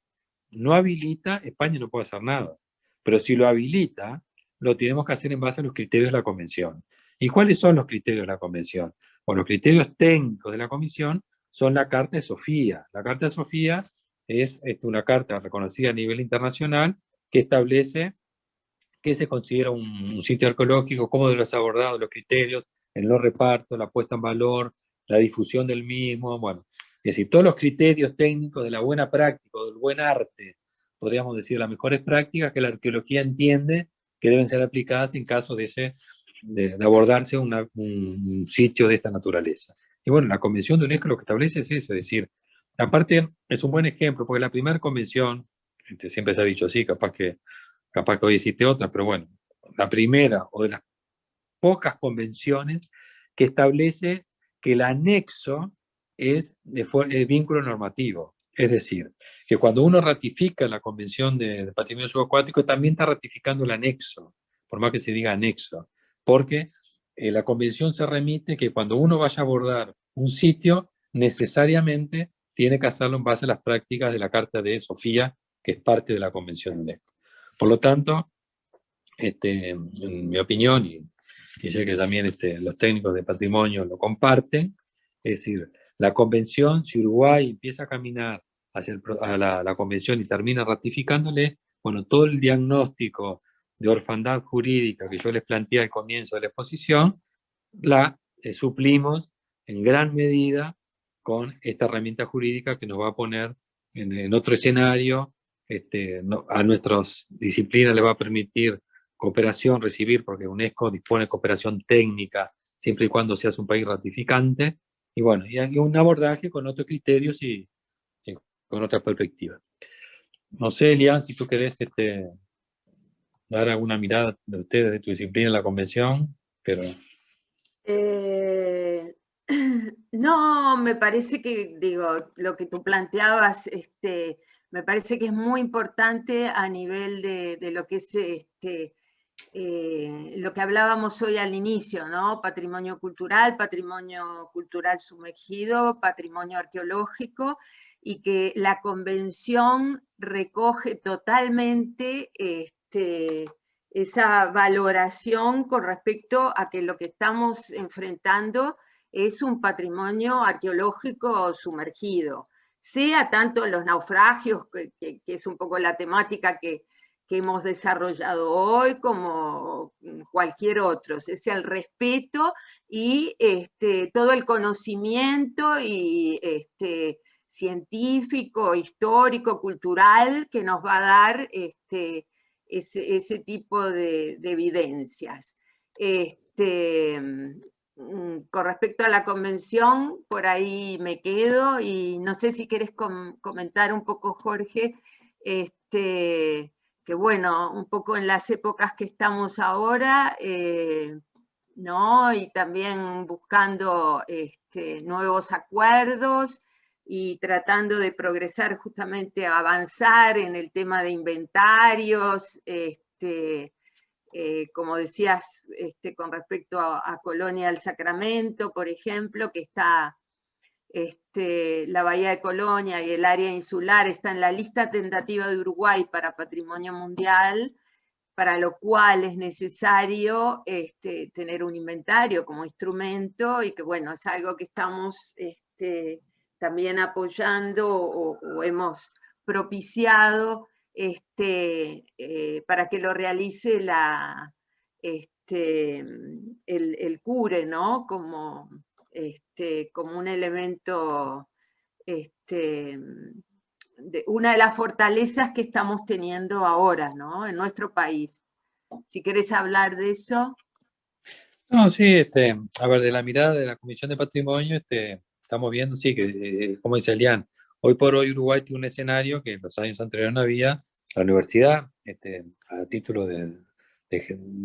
no habilita, España no puede hacer nada. Pero si lo habilita, lo tenemos que hacer en base a los criterios de la Convención. ¿Y cuáles son los criterios de la Convención? Bueno, los criterios técnicos de la Comisión son la Carta de Sofía. La Carta de Sofía es una carta reconocida a nivel internacional que establece qué se considera un sitio arqueológico, cómo deben ser abordados los criterios, el no reparto, la puesta en valor, la difusión del mismo, bueno, es decir, todos los criterios técnicos de la buena práctica, del buen arte, podríamos decir, las mejores prácticas que la arqueología entiende que deben ser aplicadas en caso de abordarse un sitio de esta naturaleza. Y bueno, la Convención de UNESCO lo que establece es eso, es decir, aparte es un buen ejemplo, porque la primera convención, siempre se ha dicho así, capaz que hoy existe otra, pero bueno, la primera o de las pocas convenciones que establece que el anexo es de vínculo normativo. Es decir, que cuando uno ratifica la Convención de Patrimonio Subacuático, también está ratificando el anexo, por más que se diga anexo, porque la Convención se remite que cuando uno vaya a abordar un sitio, necesariamente tiene que hacerlo en base a las prácticas de la Carta de Sofía, que es parte de la Convención de UNESCO. Por lo tanto, en mi opinión, y sé que también los técnicos de patrimonio lo comparten, es decir, la convención, si Uruguay empieza a caminar hacia la convención y termina ratificándole, bueno, todo el diagnóstico de orfandad jurídica que yo les planteé al comienzo de la exposición, la suplimos en gran medida con esta herramienta jurídica que nos va a poner en otro escenario. A nuestras disciplinas le va a permitir cooperación, recibir, porque UNESCO dispone de cooperación técnica siempre y cuando seas un país ratificante, y bueno, y hay un abordaje con otros criterios y con otra perspectiva. No sé, Elian, si tú querés dar alguna mirada de ustedes, de tu disciplina en la convención, pero... No, me parece que, digo, lo que tú planteabas, me parece que es muy importante a nivel de lo que es lo que hablábamos hoy al inicio, ¿no? Patrimonio cultural sumergido, patrimonio arqueológico, y que la convención recoge totalmente esa valoración con respecto a que lo que estamos enfrentando es un patrimonio arqueológico sumergido, sea tanto los naufragios, que es un poco la temática que hemos desarrollado hoy, como cualquier otro, es el respeto y todo el conocimiento y científico, histórico, cultural que nos va a dar ese tipo de evidencias. Con respecto a la convención, por ahí me quedo y no sé si querés comentar un poco, Jorge, que bueno, un poco en las épocas que estamos ahora, ¿no? Y también buscando nuevos acuerdos y tratando de progresar, justamente avanzar en el tema de inventarios, como decías, con respecto a Colonia del Sacramento, por ejemplo, que está la Bahía de Colonia y el área insular está en la lista tentativa de Uruguay para Patrimonio Mundial, para lo cual es necesario tener un inventario como instrumento y que, bueno, es algo que estamos también apoyando o hemos propiciado para que lo realice el cure, ¿no? Como un elemento, una de las fortalezas que estamos teniendo ahora, ¿no? En nuestro país. Si querés hablar de eso. No, sí, a ver, de la mirada de la Comisión de Patrimonio, estamos viendo, sí, que, como dice Elian, hoy por hoy Uruguay tiene un escenario que en los años anteriores no había. La universidad, a título de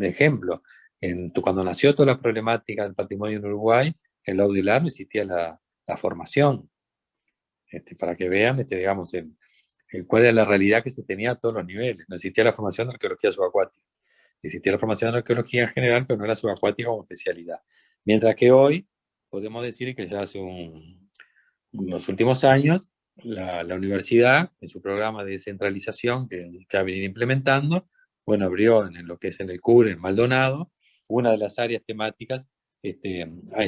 ejemplo, cuando nació toda la problemática del patrimonio en Uruguay, en la UDILAR no existía la formación, para que vean, digamos, cuál era la realidad que se tenía a todos los niveles. No existía la formación de arqueología subacuática. Existía la formación de arqueología en general, pero no era subacuática como especialidad. Mientras que hoy podemos decir que ya hace unos últimos años, la universidad, en su programa de descentralización que ha venido implementando, bueno, abrió en lo que es en el CURE, en Maldonado, una de las áreas temáticas es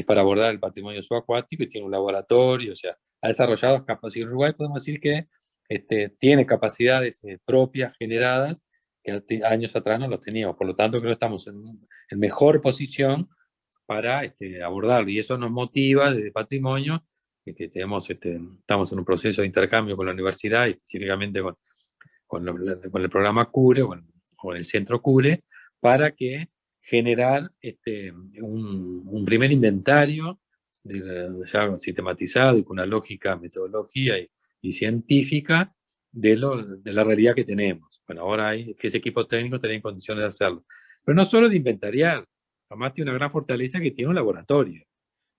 para abordar el patrimonio subacuático y tiene un laboratorio, o sea, ha desarrollado capacidades. Uruguay podemos decir que tiene capacidades propias generadas que años atrás no los teníamos. Por lo tanto, creo que estamos en mejor posición para abordarlo. Y eso nos motiva desde patrimonio, que estamos en un proceso de intercambio con la universidad y específicamente con el programa CURE o el centro CURE, para que generar un primer inventario ya sistematizado y con una lógica, metodología y científica de la realidad que tenemos. Bueno, ahora hay que ese equipo técnico tenga condiciones de hacerlo. Pero no solo de inventariar, además tiene una gran fortaleza que tiene un laboratorio.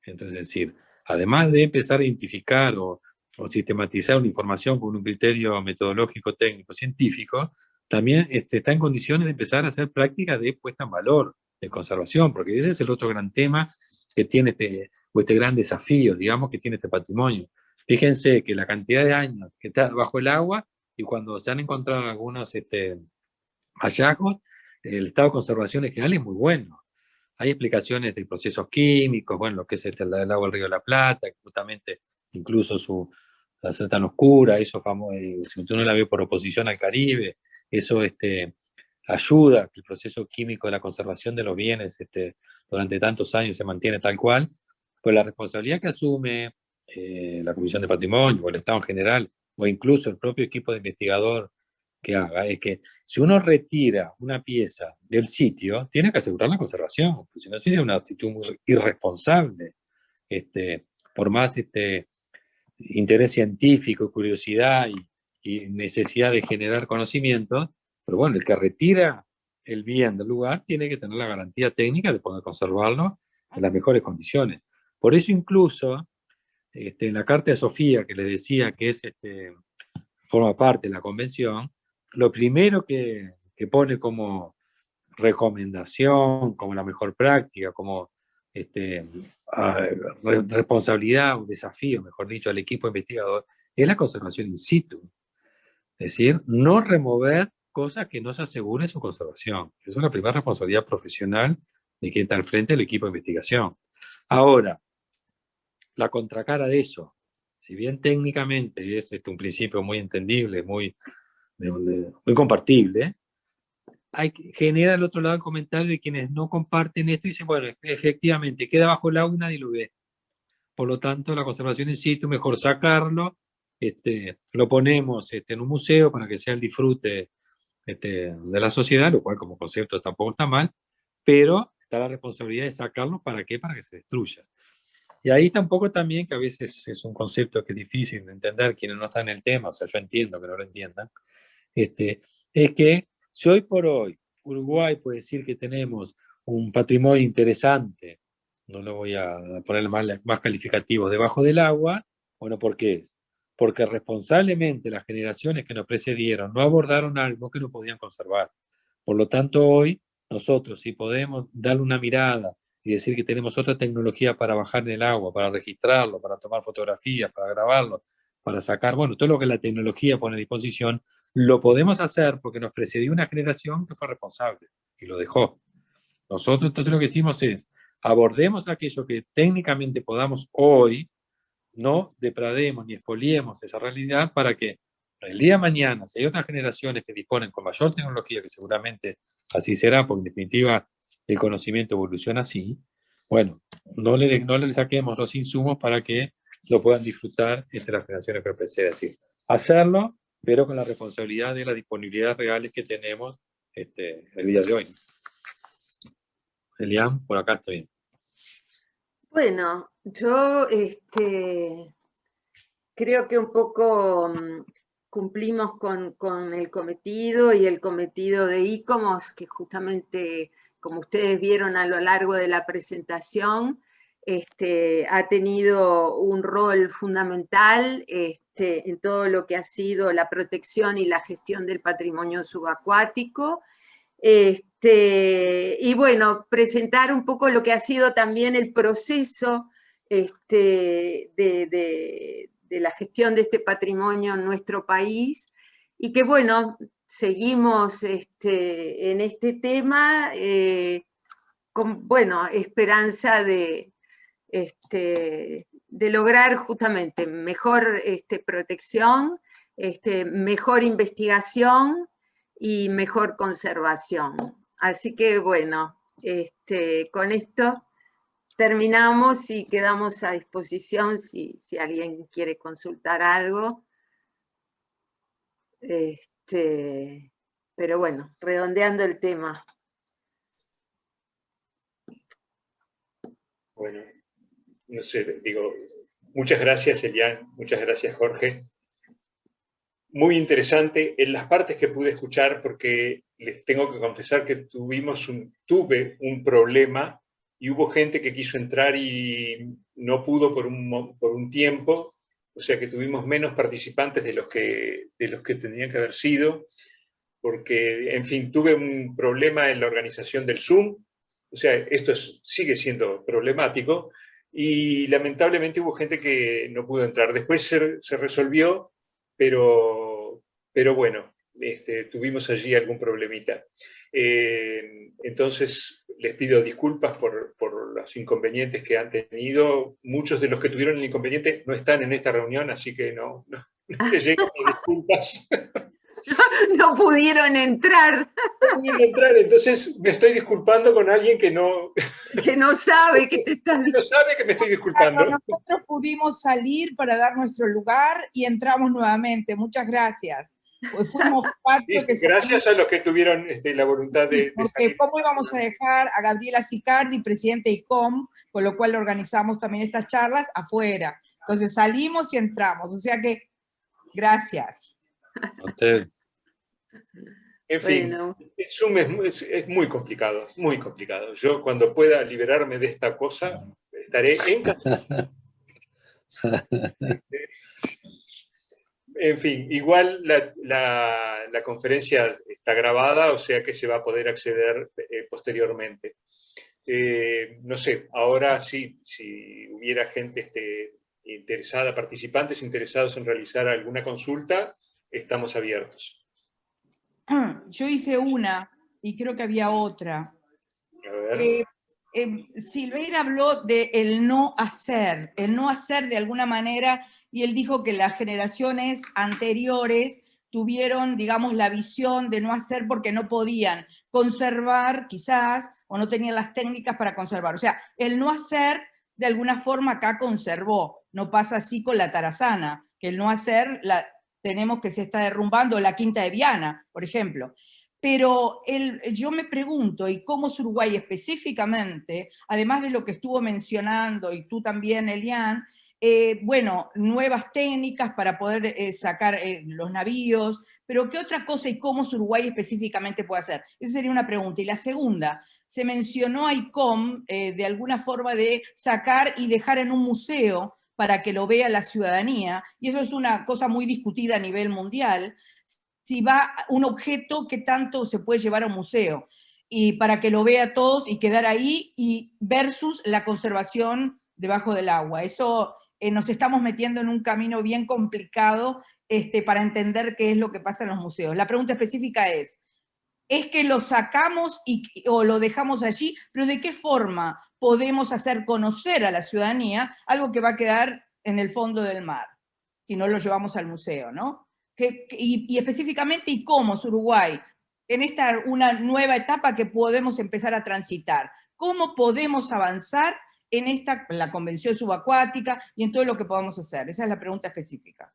Entonces, es decir, además de empezar a identificar o sistematizar una información con un criterio metodológico, técnico, científico, también está en condiciones de empezar a hacer prácticas de puesta en valor, de conservación, porque ese es el otro gran tema que tiene este gran desafío, digamos, que tiene este patrimonio. Fíjense que la cantidad de años que está bajo el agua y cuando se han encontrado algunos hallazgos, el estado de conservación en general es muy bueno. Hay explicaciones de procesos químicos, bueno, lo que es el agua del Río de la Plata, justamente incluso la ser tan oscura, eso famoso, si uno la ve por oposición al Caribe, eso ayuda a que el proceso químico de la conservación de los bienes durante tantos años se mantiene tal cual, pues la responsabilidad que asume la Comisión de Patrimonio o el Estado en general, o incluso el propio equipo de investigador que haga, es que si uno retira una pieza del sitio, tiene que asegurar la conservación, porque si no sería una actitud muy irresponsable, por más interés científico, curiosidad y necesidad de generar conocimiento, pero bueno, el que retira el bien del lugar tiene que tener la garantía técnica de poder conservarlo en las mejores condiciones. Por eso incluso, en la Carta de Sofía, que le decía que forma parte de la convención, lo primero que pone como recomendación, como la mejor práctica, como responsabilidad o desafío, mejor dicho, al equipo investigador, es la conservación in situ. Es decir, no remover cosas que no se aseguren su conservación. Es una primera responsabilidad profesional de quien está al frente del equipo de investigación. Ahora, la contracara de eso, si bien técnicamente es un principio muy entendible, muy compartible, genera al otro lado el comentario de quienes no comparten esto y dicen, bueno, efectivamente, queda bajo el agua y nadie lo ve. Por lo tanto, la conservación in situ, mejor sacarlo, lo ponemos en un museo para que sea el disfrute de la sociedad, lo cual como concepto tampoco está mal, pero está la responsabilidad de sacarlo, ¿para qué? Para que se destruya. Y ahí tampoco también, que a veces es un concepto que es difícil de entender quienes no están en el tema, o sea, yo entiendo que no lo entiendan, es que si hoy por hoy Uruguay puede decir que tenemos un patrimonio interesante, no lo voy a poner más calificativos, debajo del agua, bueno, ¿por qué es? Porque responsablemente las generaciones que nos precedieron no abordaron algo que no podían conservar. Por lo tanto, hoy nosotros, si podemos darle una mirada y decir que tenemos otra tecnología para bajar en el agua, para registrarlo, para tomar fotografías, para grabarlo, para sacar, bueno, todo lo que la tecnología pone a disposición, lo podemos hacer porque nos precedió una generación que fue responsable y lo dejó. Nosotros entonces lo que hicimos es, abordemos aquello que técnicamente podamos hoy, no deprademos ni expoliemos esa realidad para que el día de mañana, si hay otras generaciones que disponen con mayor tecnología, que seguramente así será, porque en definitiva el conocimiento evoluciona así, bueno, no le saquemos los insumos para que lo puedan disfrutar entre las generaciones que preceden. Es decir, hacerlo, pero con la responsabilidad de las disponibilidades reales que tenemos el día de hoy. Elian, por acá estoy bien. Bueno, yo creo que un poco cumplimos con el cometido y el cometido de ICOMOS, que justamente, como ustedes vieron a lo largo de la presentación, ha tenido un rol fundamental en todo lo que ha sido la protección y la gestión del patrimonio subacuático. Y bueno, presentar un poco lo que ha sido también el proceso de la gestión de este patrimonio en nuestro país, y que bueno, seguimos en este tema con, bueno, esperanza de lograr justamente mejor protección, mejor investigación y mejor conservación. Así que bueno, con esto terminamos y quedamos a disposición si alguien quiere consultar algo. Pero bueno, redondeando el tema. Bueno, no sé, digo, muchas gracias, Elian, muchas gracias, Jorge. Muy interesante en las partes que pude escuchar, porque les tengo que confesar que tuve un problema y hubo gente que quiso entrar y no pudo por un tiempo, o sea que tuvimos menos participantes de los que tenían que haber sido, porque, en fin, tuve un problema en la organización del Zoom, o sea, esto sigue siendo problemático, y lamentablemente hubo gente que no pudo entrar. Después se resolvió, pero bueno, tuvimos allí algún problemita. Entonces, les pido disculpas por los inconvenientes que han tenido. Muchos de los que tuvieron el inconveniente no están en esta reunión, así que no les llegan mis disculpas. No pudieron entrar. No pudieron entrar, entonces me estoy disculpando con alguien que no sabe que te estás no sabe que me estoy disculpando. Nosotros pudimos salir para dar nuestro lugar y entramos nuevamente. Muchas gracias. Pues fuimos gracias a los que tuvieron la voluntad de porque salir. ¿Cómo íbamos a dejar a Gabriela Sicardi, presidente de ICOM, con lo cual organizamos también estas charlas, afuera? Entonces salimos y entramos. O sea que, gracias. A usted. En fin, bueno. el Zoom es muy complicado, muy complicado. Yo cuando pueda liberarme de esta cosa, estaré en casa. En fin, igual la conferencia está grabada, o sea que se va a poder acceder posteriormente. No sé, ahora sí, si hubiera gente interesada, participantes interesados en realizar alguna consulta, estamos abiertos. Yo hice una y creo que había otra. A ver. Silveira habló de el no hacer de alguna manera, y él dijo que las generaciones anteriores tuvieron, digamos, la visión de no hacer porque no podían conservar quizás, o no tenían las técnicas para conservar. O sea, el no hacer de alguna forma acá conservó. No pasa así con la tarazana, que el no hacer tenemos que se está derrumbando la Quinta de Viana, por ejemplo. Pero yo me pregunto, ¿y cómo es Uruguay específicamente, además de lo que estuvo mencionando, y tú también, Elian, bueno, nuevas técnicas para poder sacar los navíos, pero ¿qué otra cosa y cómo es Uruguay específicamente puede hacer? Esa sería una pregunta. Y la segunda, se mencionó a ICOM de alguna forma de sacar y dejar en un museo para que lo vea la ciudadanía, y eso es una cosa muy discutida a nivel mundial, si va un objeto que tanto se puede llevar a un museo, y para que lo vea todos y quedar ahí, y versus la conservación debajo del agua. Eso nos estamos metiendo en un camino bien complicado para entender qué es lo que pasa en los museos. La pregunta específica es que lo sacamos o lo dejamos allí, pero ¿de qué forma podemos hacer conocer a la ciudadanía algo que va a quedar en el fondo del mar, si no lo llevamos al museo, ¿no? Y específicamente, ¿y cómo es Uruguay en esta una nueva etapa que podemos empezar a transitar. ¿Cómo podemos avanzar en la Convención Subacuática y en todo lo que podamos hacer? Esa es la pregunta específica.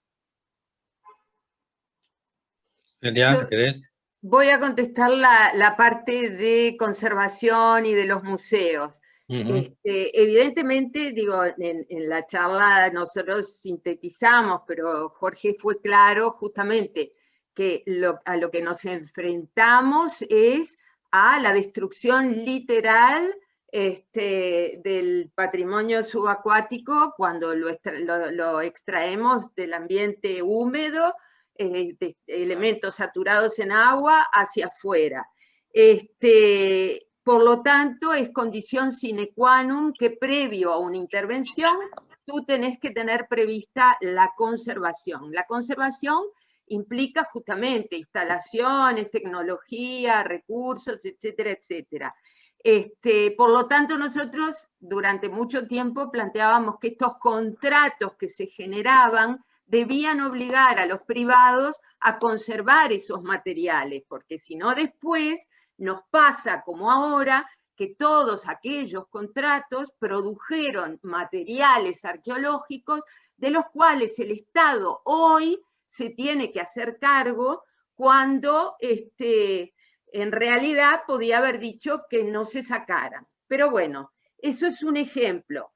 Elian, ¿querés? Voy a contestar la parte de conservación y de los museos. Evidentemente, digo, en la charla nosotros sintetizamos, pero Jorge fue claro justamente que a lo que nos enfrentamos es a la destrucción literal del patrimonio subacuático cuando lo extraemos del ambiente húmedo, de elementos saturados en agua hacia afuera. Por lo tanto, es condición sine qua non que previo a una intervención tú tenés que tener prevista la conservación. La conservación implica justamente instalaciones, tecnología, recursos, etcétera, etcétera. Por lo tanto, nosotros durante mucho tiempo planteábamos que estos contratos que se generaban debían obligar a los privados a conservar esos materiales, porque si no después nos pasa como ahora, que todos aquellos contratos produjeron materiales arqueológicos de los cuales el Estado hoy se tiene que hacer cargo cuando en realidad podía haber dicho que no se sacaran. Pero bueno, eso es un ejemplo.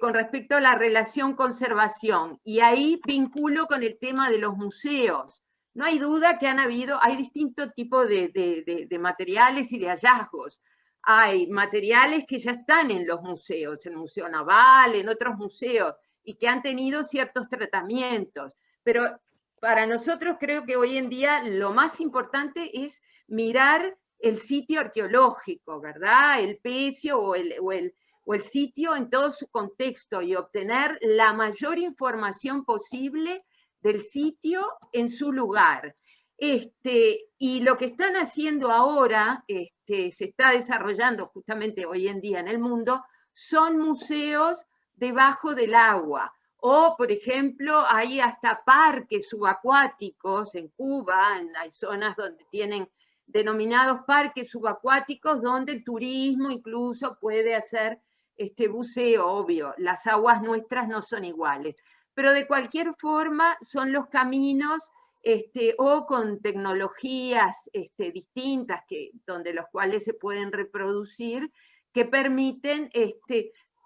Con respecto a la relación conservación, y ahí vinculo con el tema de los museos. No hay duda que hay distintos tipos de materiales y de hallazgos. Hay materiales que ya están en los museos, en el Museo Naval, en otros museos, y que han tenido ciertos tratamientos. Pero para nosotros creo que hoy en día lo más importante es mirar el sitio arqueológico, ¿verdad? El pecio o el sitio en todo su contexto y obtener la mayor información posible del sitio en su lugar. Y lo que están haciendo ahora, se está desarrollando justamente hoy en día en el mundo, son museos debajo del agua. O, por ejemplo, hay hasta parques subacuáticos en Cuba, hay zonas donde tienen denominados parques subacuáticos, donde el turismo incluso puede hacer buceo, obvio. Las aguas nuestras no son iguales. Pero de cualquier forma son los caminos o con tecnologías distintas donde los cuales se pueden reproducir, que permiten,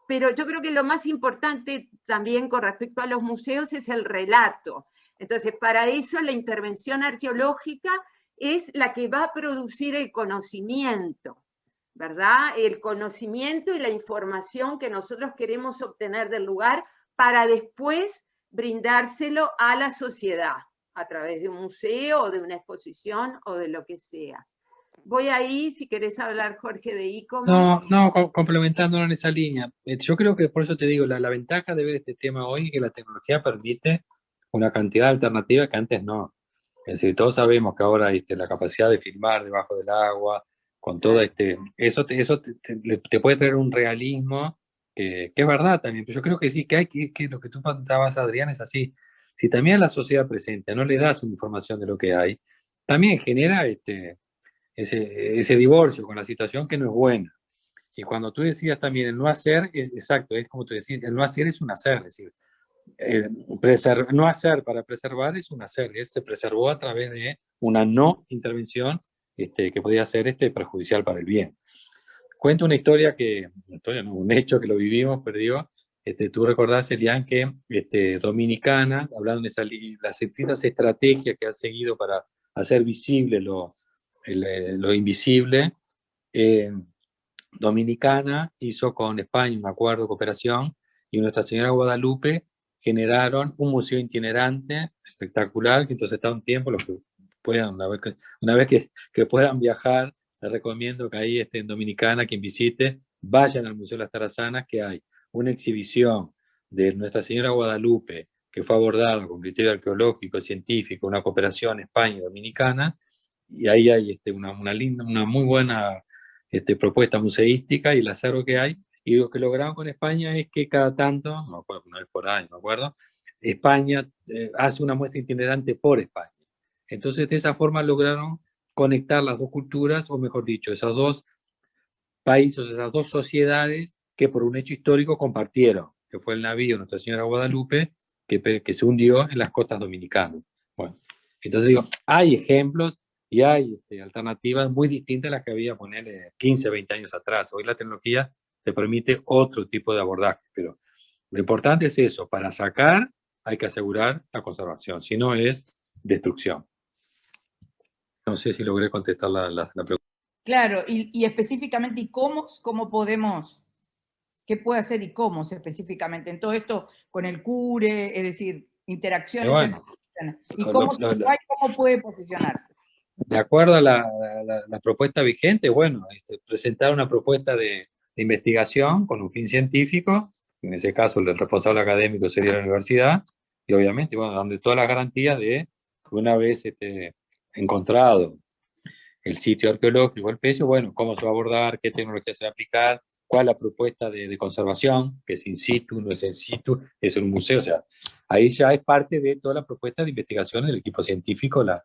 pero yo creo que lo más importante también con respecto a los museos es el relato. Entonces, para eso la intervención arqueológica es la que va a producir el conocimiento, ¿verdad? El conocimiento y la información que nosotros queremos obtener del lugar para después brindárselo a la sociedad a través de un museo o de una exposición o de lo que sea. Voy ahí, si querés hablar, Jorge, de e-commerce. No, complementándolo en esa línea. Yo creo que por eso te digo, la ventaja de ver este tema hoy es que la tecnología permite una cantidad de alternativas que antes no. Es decir, todos sabemos que ahora la capacidad de filmar debajo del agua, con todo eso te puede traer un realismo que es verdad también, pero yo creo que sí, que lo que tú planteabas, Adrián, es así. Si también a la sociedad presente no le das una información de lo que hay, también genera ese divorcio con la situación que no es buena. Y cuando tú decías también el no hacer, exacto, es como tú decías, el no hacer es un hacer, es decir, no hacer para preservar es un hacer, se preservó a través de una no intervención que podía ser perjudicial para el bien. Cuento una historia un hecho que lo vivimos, perdió. Tú recordás, Elian, que Dominicana, hablando de las distintas estrategias que ha seguido para hacer visible lo invisible, Dominicana hizo con España un acuerdo de cooperación y Nuestra Señora de Guadalupe generaron un museo itinerante espectacular, que entonces está un tiempo, los que puedan, una vez que puedan viajar, les recomiendo que ahí en Dominicana, quien visite, vayan al Museo de las Tarazanas, que hay una exhibición de Nuestra Señora de Guadalupe, que fue abordada con criterio arqueológico, científico, una cooperación España y Dominicana, y ahí hay una muy buena propuesta museística y el acervo que hay. Y lo que lograron con España es que cada tanto, no me acuerdo, una vez por año, me acuerdo, España hace una muestra itinerante por España. Entonces, de esa forma lograron conectar las dos culturas, o mejor dicho, esos dos países, esas dos sociedades que por un hecho histórico compartieron, que fue el navío Nuestra Señora Guadalupe, que se hundió en las costas dominicanas. Bueno, entonces digo, hay ejemplos y hay alternativas muy distintas a las que había, poner 15, 20 años atrás. Hoy la tecnología te permite otro tipo de abordaje, pero lo importante es eso, para sacar hay que asegurar la conservación, si no es destrucción. No sé si logré contestar la pregunta. Claro, y específicamente, ¿y cómo podemos, qué puede hacer y cómo específicamente en todo esto con el CURE, es decir, interacciones? Bueno, ¿Y cómo puede posicionarse? De acuerdo a la propuesta vigente, bueno, presentar una propuesta de investigación con un fin científico, en ese caso el responsable académico sería la universidad, y obviamente, bueno, dando todas las garantías de que una vez encontrado el sitio arqueológico, el pecio, bueno, cómo se va a abordar, qué tecnología se va a aplicar, cuál es la propuesta de conservación, que es in situ, no es in situ, es un museo, o sea, ahí ya es parte de toda la propuesta de investigación del equipo científico, la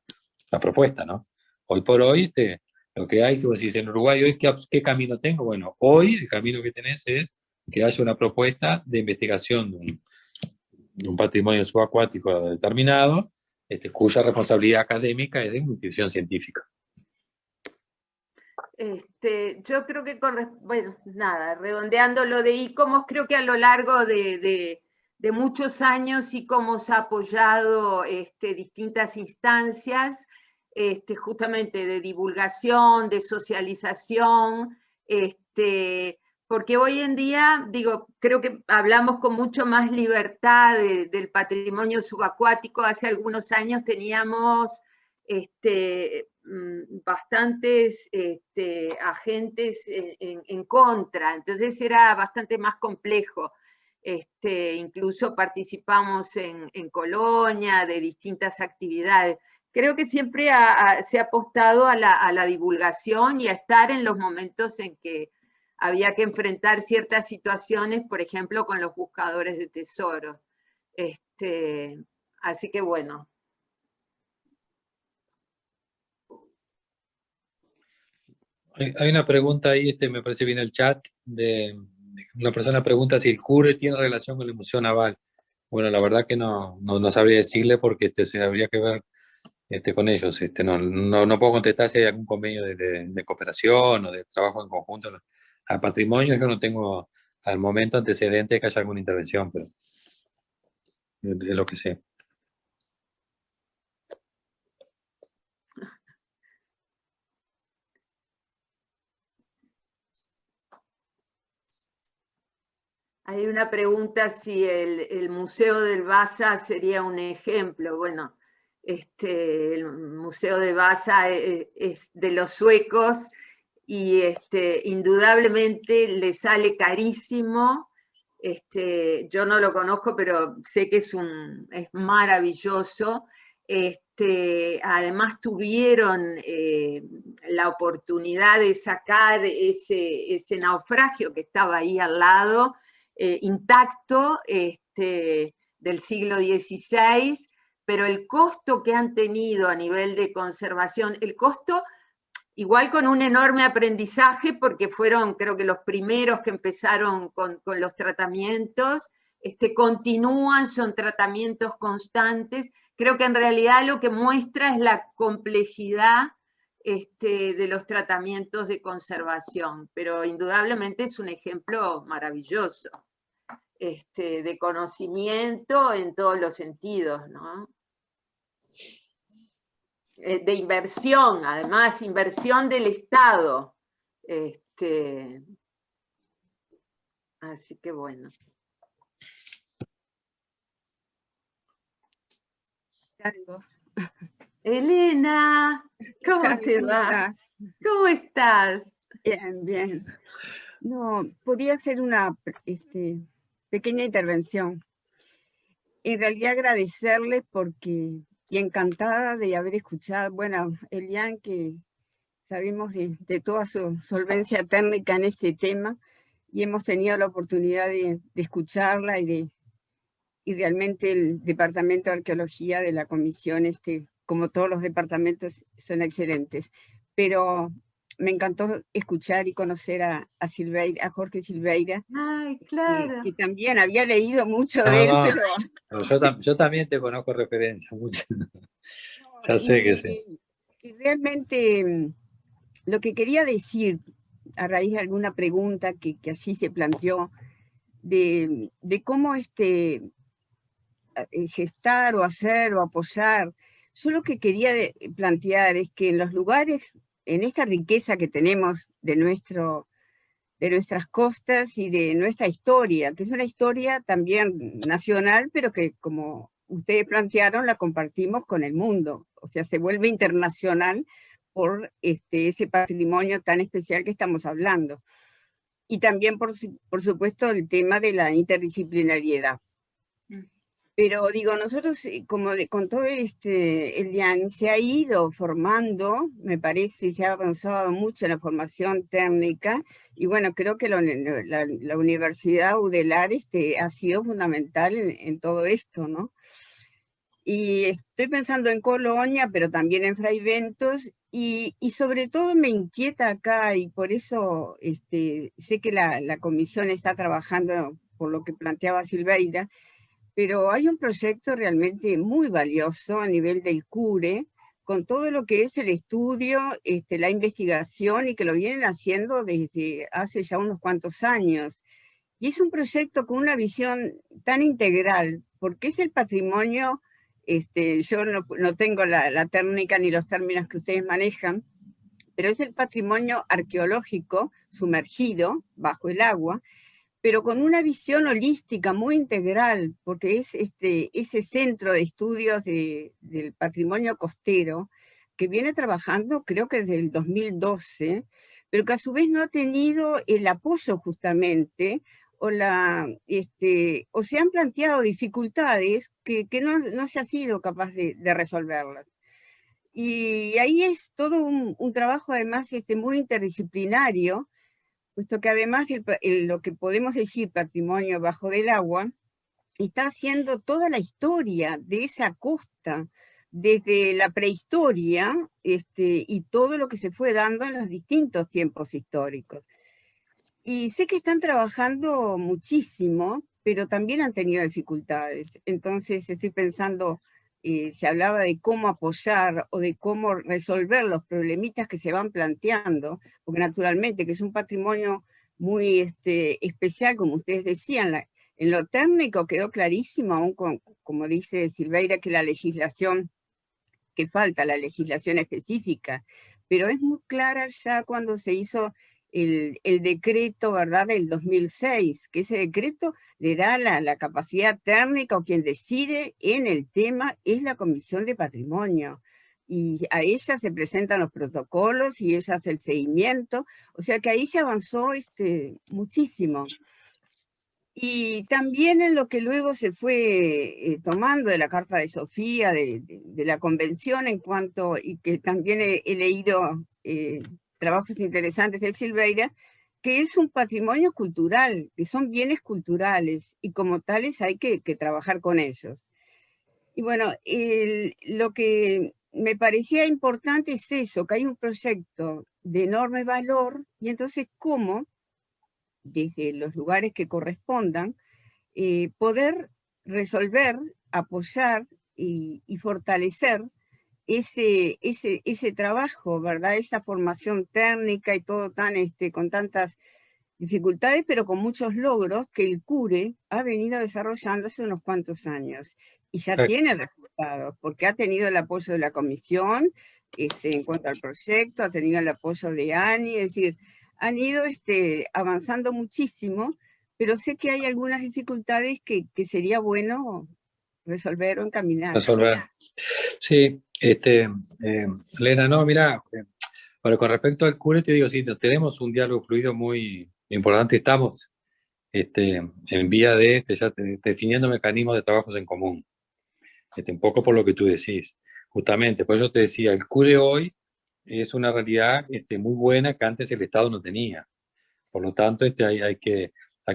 propuesta, ¿no? Hoy por hoy, lo que hay, si vos decís en Uruguay, hoy, ¿qué camino tengo? Bueno, hoy el camino que tenés es que haya una propuesta de investigación de un patrimonio subacuático determinado, cuya responsabilidad académica es de una institución científica. Yo creo que, bueno, nada, redondeando lo de ICOMOS, creo que a lo largo de muchos años ICOMOS ha apoyado distintas instancias, justamente de divulgación, de socialización, porque hoy en día, digo, creo que hablamos con mucho más libertad del patrimonio subacuático. Hace algunos años teníamos bastantes agentes en contra, entonces era bastante más complejo. Incluso participamos en Colonia de distintas actividades. Creo que siempre se ha apostado a la divulgación y a estar en los momentos en que había que enfrentar ciertas situaciones, por ejemplo, con los buscadores de tesoros. Así que bueno. Hay una pregunta ahí, me parece bien el chat, una persona pregunta si el CURE tiene relación con el Museo Naval. Bueno, la verdad que no sabría decirle porque se habría que ver con ellos. No puedo contestar si hay algún convenio de cooperación o de trabajo en conjunto. A patrimonio es que no tengo al momento antecedente de que haya alguna intervención, pero es lo que sé. Hay una pregunta si el Museo del Vasa sería un ejemplo. Bueno, el Museo de Vasa es de los suecos y indudablemente le sale carísimo. Yo no lo conozco, pero sé que es maravilloso. Además tuvieron la oportunidad de sacar ese naufragio que estaba ahí al lado, intacto, del siglo XVI, pero el costo que han tenido a nivel de conservación, el costo igual con un enorme aprendizaje, porque fueron, creo que los primeros que empezaron con los tratamientos, continúan, son tratamientos constantes. Creo que en realidad lo que muestra es la complejidad de los tratamientos de conservación, pero indudablemente es un ejemplo maravilloso de conocimiento en todos los sentidos, ¿no? De inversión, además, inversión del Estado. Así que bueno. Elena, ¿cómo te va? ¿Cómo estás? Bien, bien. No, podría hacer una pequeña intervención. En realidad agradecerle porque, y encantada de haber escuchado, bueno, Elian, que sabemos de toda su solvencia técnica en este tema, y hemos tenido la oportunidad de escucharla y realmente el Departamento de Arqueología de la Comisión como todos los departamentos, son excelentes. Pero me encantó escuchar y conocer a Silveira, a Jorge Silveira, Ay, claro. que también había leído mucho No, de él, no, pero... pero yo también te conozco referencias, muchas. Ya sé que sí. Y realmente lo que quería decir, a raíz de alguna pregunta que allí se planteó, de cómo gestar o hacer o apoyar, yo lo que quería plantear es que en los lugares, en esta riqueza que tenemos de nuestras costas y de nuestra historia, que es una historia también nacional, pero que, como ustedes plantearon, la compartimos con el mundo. O sea, se vuelve internacional por ese patrimonio tan especial que estamos hablando. Y también, por supuesto, el tema de la interdisciplinariedad. Pero digo, nosotros, como contó Elian, se ha ido formando, me parece, se ha avanzado mucho en la formación técnica, y bueno, creo que la Universidad UDELAR ha sido fundamental en todo esto, ¿no? Y estoy pensando en Colonia, pero también en Fray Ventos, y sobre todo me inquieta acá, y por eso sé que la comisión está trabajando por lo que planteaba Silveira, pero hay un proyecto realmente muy valioso a nivel del CURE, con todo lo que es el estudio, la investigación, y que lo vienen haciendo desde hace ya unos cuantos años. Y es un proyecto con una visión tan integral, porque es el patrimonio, yo no tengo la técnica ni los términos que ustedes manejan, pero es el patrimonio arqueológico sumergido bajo el agua, pero con una visión holística muy integral, porque es ese centro de estudios del patrimonio costero que viene trabajando creo que desde el 2012, pero que a su vez no ha tenido el apoyo justamente, o se han planteado dificultades que no se ha sido capaz de resolverlas. Y ahí es todo un trabajo además muy interdisciplinario, puesto que además lo que podemos decir patrimonio bajo del agua está haciendo toda la historia de esa costa, desde la prehistoria y todo lo que se fue dando en los distintos tiempos históricos. Y sé que están trabajando muchísimo, pero también han tenido dificultades. Entonces estoy pensando, se hablaba de cómo apoyar o de cómo resolver los problemitas que se van planteando, porque naturalmente que es un patrimonio muy especial, como ustedes decían, en lo técnico quedó clarísimo, aún como dice Silveira, que la legislación, que falta la legislación específica, pero es muy clara ya cuando se hizo el decreto, ¿verdad?, del 2006, que ese decreto le da la capacidad técnica, o quien decide en el tema es la Comisión de Patrimonio, y a ella se presentan los protocolos y ella hace el seguimiento, o sea que ahí se avanzó muchísimo. Y también en lo que luego se fue tomando de la Carta de Sofía, de la Convención, en cuanto, y que también he leído trabajos interesantes de Silveira, que es un patrimonio cultural, que son bienes culturales, y como tales hay que trabajar con ellos. Y bueno, lo que me parecía importante es eso, que hay un proyecto de enorme valor, y entonces cómo, desde los lugares que correspondan, poder resolver, apoyar y fortalecer ese trabajo, ¿verdad? Esa formación técnica y todo con tantas dificultades, pero con muchos logros que el CURE ha venido desarrollando hace unos cuantos años. Y ya tiene resultados, porque ha tenido el apoyo de la comisión en cuanto al proyecto, ha tenido el apoyo de ANI, es decir, han ido avanzando muchísimo, pero sé que hay algunas dificultades que sería bueno resolver o encaminar. Resolver. Sí, Elena, no, mira, bueno, con respecto al CURE te digo, sí, tenemos un diálogo fluido muy importante, estamos en vía de definiendo mecanismos de trabajos en común, un poco por lo que tú decís, justamente, por eso te decía, el CURE hoy es una realidad muy buena que antes el Estado no tenía. Por lo tanto, hay que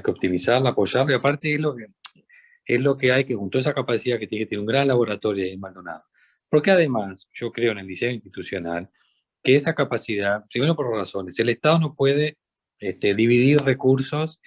optimizarla, apoyarla, y aparte es lo que hay que, con toda esa capacidad que tiene un gran laboratorio ahí en Maldonado, Porque además, yo creo en el diseño institucional que esa capacidad, primero por razones, el Estado no puede dividir recursos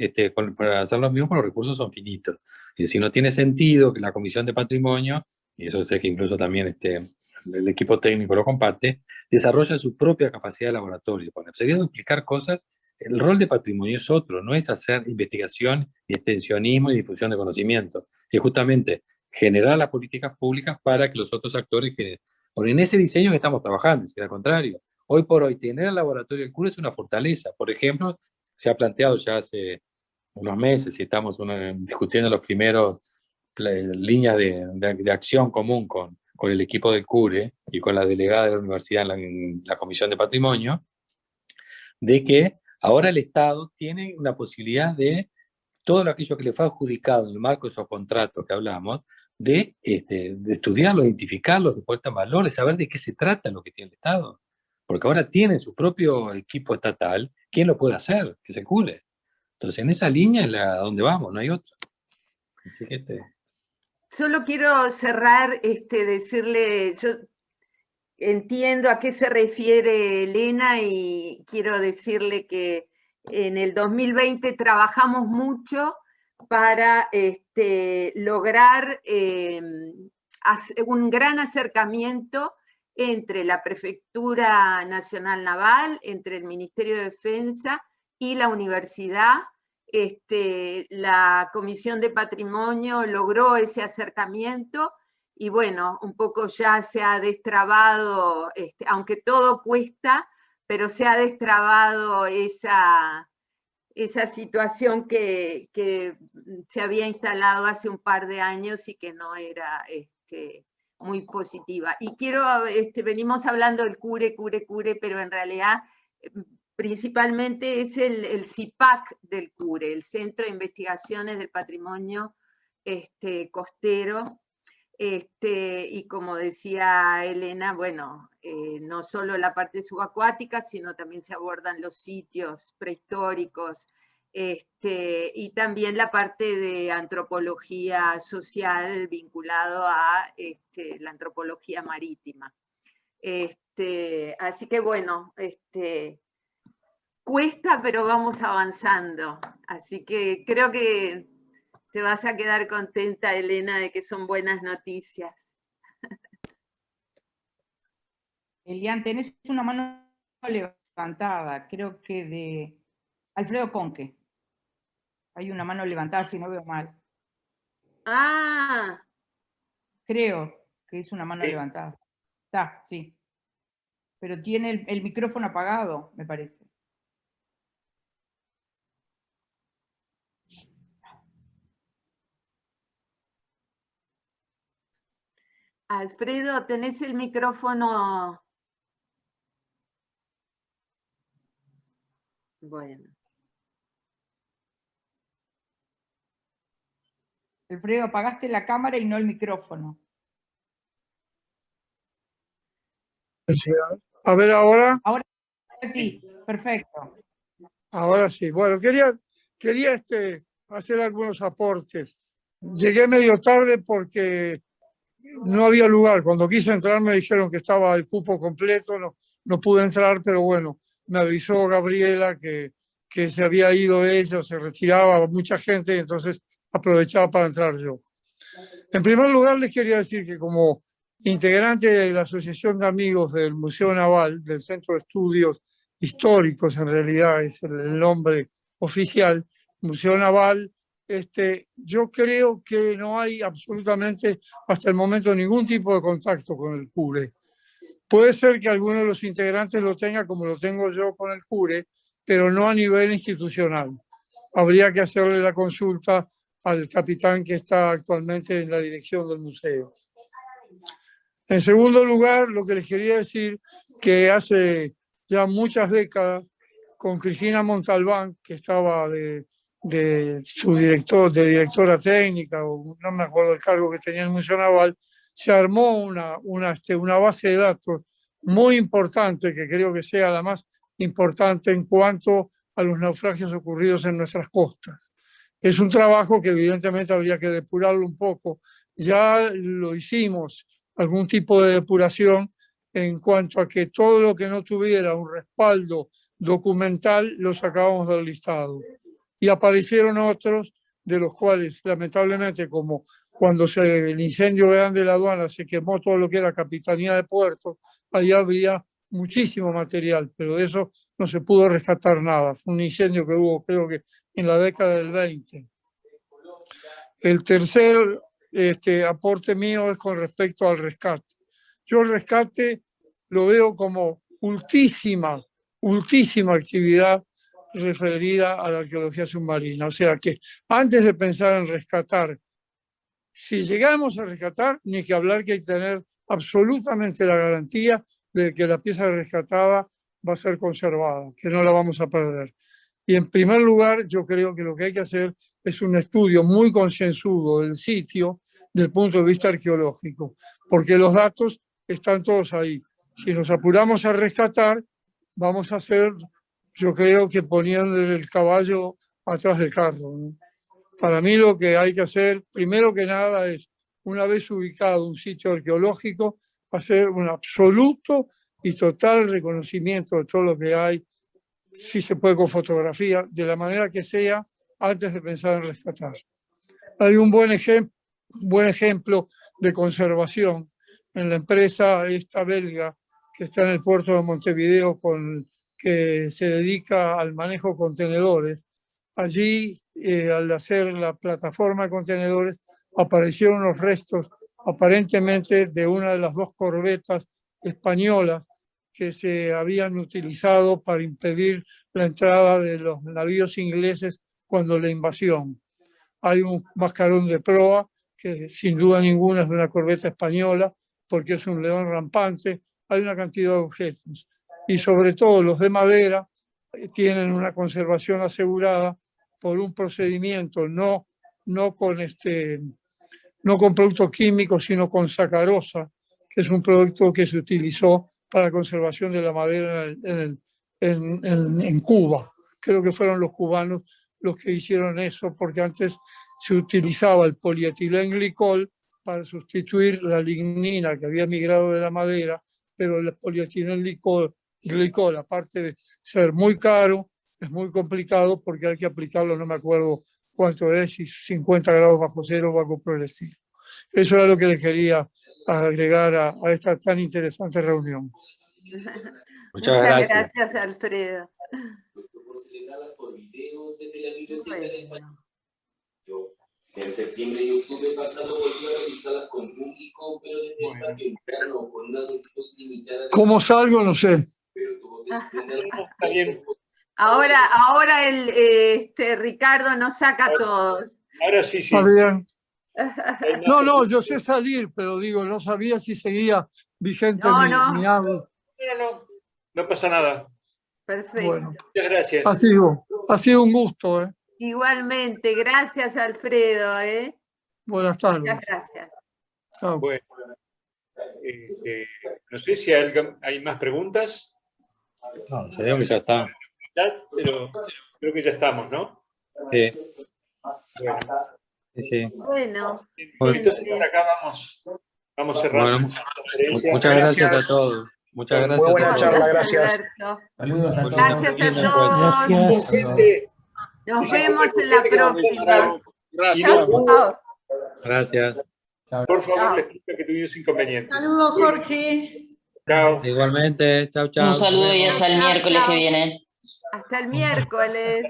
para hacer lo mismo, porque los recursos son finitos. Y si no tiene sentido que la Comisión de Patrimonio, y eso sé que incluso también el equipo técnico lo comparte, desarrolla su propia capacidad de laboratorio. Cuando sería duplicar cosas, el rol de patrimonio es otro, no es hacer investigación y extensionismo y difusión de conocimiento, es justamente generar las políticas públicas para que los otros actores generen. Porque en ese diseño que estamos trabajando, si al contrario, hoy por hoy tener el laboratorio del CURE es una fortaleza. Por ejemplo, se ha planteado ya hace unos meses y estamos discutiendo los primeros líneas de acción común con el equipo del CURE y con la delegada de la universidad en la Comisión de Patrimonio, de que ahora el Estado tiene una posibilidad de todo aquello que le fue adjudicado en el marco de esos contratos que hablamos, de estudiarlo, identificarlo, de poner valores, saber de qué se trata lo que tiene el Estado. Porque ahora tiene su propio equipo estatal, ¿quién lo puede hacer? Que se CURE. Entonces, en esa línea es donde vamos, no hay otra. Así que Solo quiero cerrar, decirle, yo entiendo a qué se refiere Elena y quiero decirle que en el 2020 trabajamos mucho para lograr un gran acercamiento entre la Prefectura Nacional Naval, entre el Ministerio de Defensa y la universidad. La Comisión de Patrimonio logró ese acercamiento y bueno, un poco ya se ha destrabado, aunque todo cuesta, pero se ha destrabado esa situación que se había instalado hace un par de años y que no era muy positiva. Y venimos hablando del CURE, pero en realidad principalmente es el CIPAC del CURE, el Centro de Investigaciones del Patrimonio Costero. Y como decía Elena, bueno, no solo la parte subacuática, sino también se abordan los sitios prehistóricos, y también la parte de antropología social vinculado a la antropología marítima. Así que bueno, cuesta, pero vamos avanzando. Así que creo que te vas a quedar contenta, Elena, de que son buenas noticias. Elian, tenés una mano levantada, creo que de Alfredo Conque. Hay una mano levantada, si no veo mal. Ah. Creo que es una mano levantada. Está, sí. Pero tiene el micrófono apagado, me parece. Alfredo, ¿tenés el micrófono? Bueno. Alfredo, apagaste la cámara y no el micrófono. A ver ahora. Ahora sí, perfecto. Ahora sí. Bueno, quería hacer algunos aportes. Llegué medio tarde porque no había lugar. Cuando quise entrar me dijeron que estaba el cupo completo, no pude entrar, pero bueno, me avisó Gabriela que se había ido ella, se retiraba mucha gente, y entonces aprovechaba para entrar yo. En primer lugar, les quería decir que como integrante de la Asociación de Amigos del Museo Naval, del Centro de Estudios Históricos, en realidad es el nombre oficial, Museo Naval, yo creo que no hay absolutamente hasta el momento ningún tipo de contacto con el CURE. Puede ser que alguno de los integrantes lo tenga como lo tengo yo con el CURE, pero no a nivel institucional. Habría que hacerle la consulta al capitán que está actualmente en la dirección del museo. En segundo lugar, lo que les quería decir que hace ya muchas décadas, con Cristina Montalbán, que estaba de directora técnica, o no me acuerdo el cargo que tenía en el Museo Naval, se armó una base de datos muy importante, que creo que sea la más importante en cuanto a los naufragios ocurridos en nuestras costas. Es un trabajo que evidentemente habría que depurarlo un poco. Ya lo hicimos algún tipo de depuración en cuanto a que todo lo que no tuviera un respaldo documental lo sacábamos del listado. Y aparecieron otros, de los cuales lamentablemente, como cuando el incendio grande de la aduana se quemó todo lo que era Capitanía de Puertos, allá había muchísimo material, pero de eso no se pudo rescatar nada. Fue un incendio que hubo, creo que en la década del 20. El tercer aporte mío es con respecto al rescate. Yo el rescate lo veo como ultísima actividad referida a la arqueología submarina. O sea que antes de pensar en rescatar, si llegamos a rescatar, ni que hablar, que hay que tener absolutamente la garantía de que la pieza rescatada va a ser conservada, que no la vamos a perder. Y en primer lugar, yo creo que lo que hay que hacer es un estudio muy concienzudo del sitio desde el punto de vista arqueológico, porque los datos están todos ahí. Si nos apuramos a rescatar, vamos a hacer, yo creo que poniendo el caballo atrás del carro, ¿no? Para mí lo que hay que hacer, primero que nada, es, una vez ubicado un sitio arqueológico, hacer un absoluto y total reconocimiento de todo lo que hay, si se puede con fotografía, de la manera que sea, antes de pensar en rescatar. Hay un buen ejemplo de conservación en la empresa esta belga que está en el puerto de Montevideo, que se dedica al manejo de contenedores. Allí, al hacer la plataforma de contenedores, aparecieron los restos aparentemente de una de las dos corbetas españolas que se habían utilizado para impedir la entrada de los navíos ingleses cuando la invasión. Hay un mascarón de proa que sin duda ninguna es de una corbeta española porque es un león rampante. Hay una cantidad de objetos y sobre todo los de madera tienen una conservación asegurada por un procedimiento no con productos químicos, sino con sacarosa, que es un producto que se utilizó para la conservación de la madera en Cuba. Creo que fueron los cubanos los que hicieron eso, porque antes se utilizaba el polietilenglicol para sustituir la lignina que había migrado de la madera, pero el polietilenglicol, aparte de ser muy caro, es muy complicado porque hay que aplicarlo, no me acuerdo cuánto es, si 50 grados bajo cero o algo por el estilo. Eso era lo que le quería agregar a esta tan interesante reunión. Muchas gracias, Alfredo. En septiembre y octubre pasado volví a revisarlas con público, pero desde el parque interno, con una longitud limitada. ¿Cómo salgo? No sé. Ahora Ricardo nos saca todos. Ahora sí. Está bien. No, yo sé salir, pero digo, no sabía si seguía vigente mi habla. No pasa nada. Perfecto. Bueno, muchas gracias. Ha sido un gusto. Igualmente, gracias Alfredo. Buenas tardes. Muchas gracias. Chao. Bueno, no sé si hay más preguntas. No, creo que ya está. Pero creo que ya estamos, ¿no? Sí. Bueno. Sí. Bueno. Entonces acá vamos cerrando. Bueno, muchas gracias a todos. Muchas gracias. Muy buena charla, gracias. Saludos a todos. Gracias a todos. Gracias. Nos vemos en la próxima. Gracias. Por favor, les pido que tuvimos inconvenientes. Saludos, Jorge. Chao. Igualmente, chao, chao. Un saludo y hasta el miércoles que viene. Hasta el miércoles.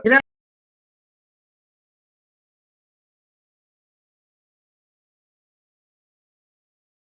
Gracias.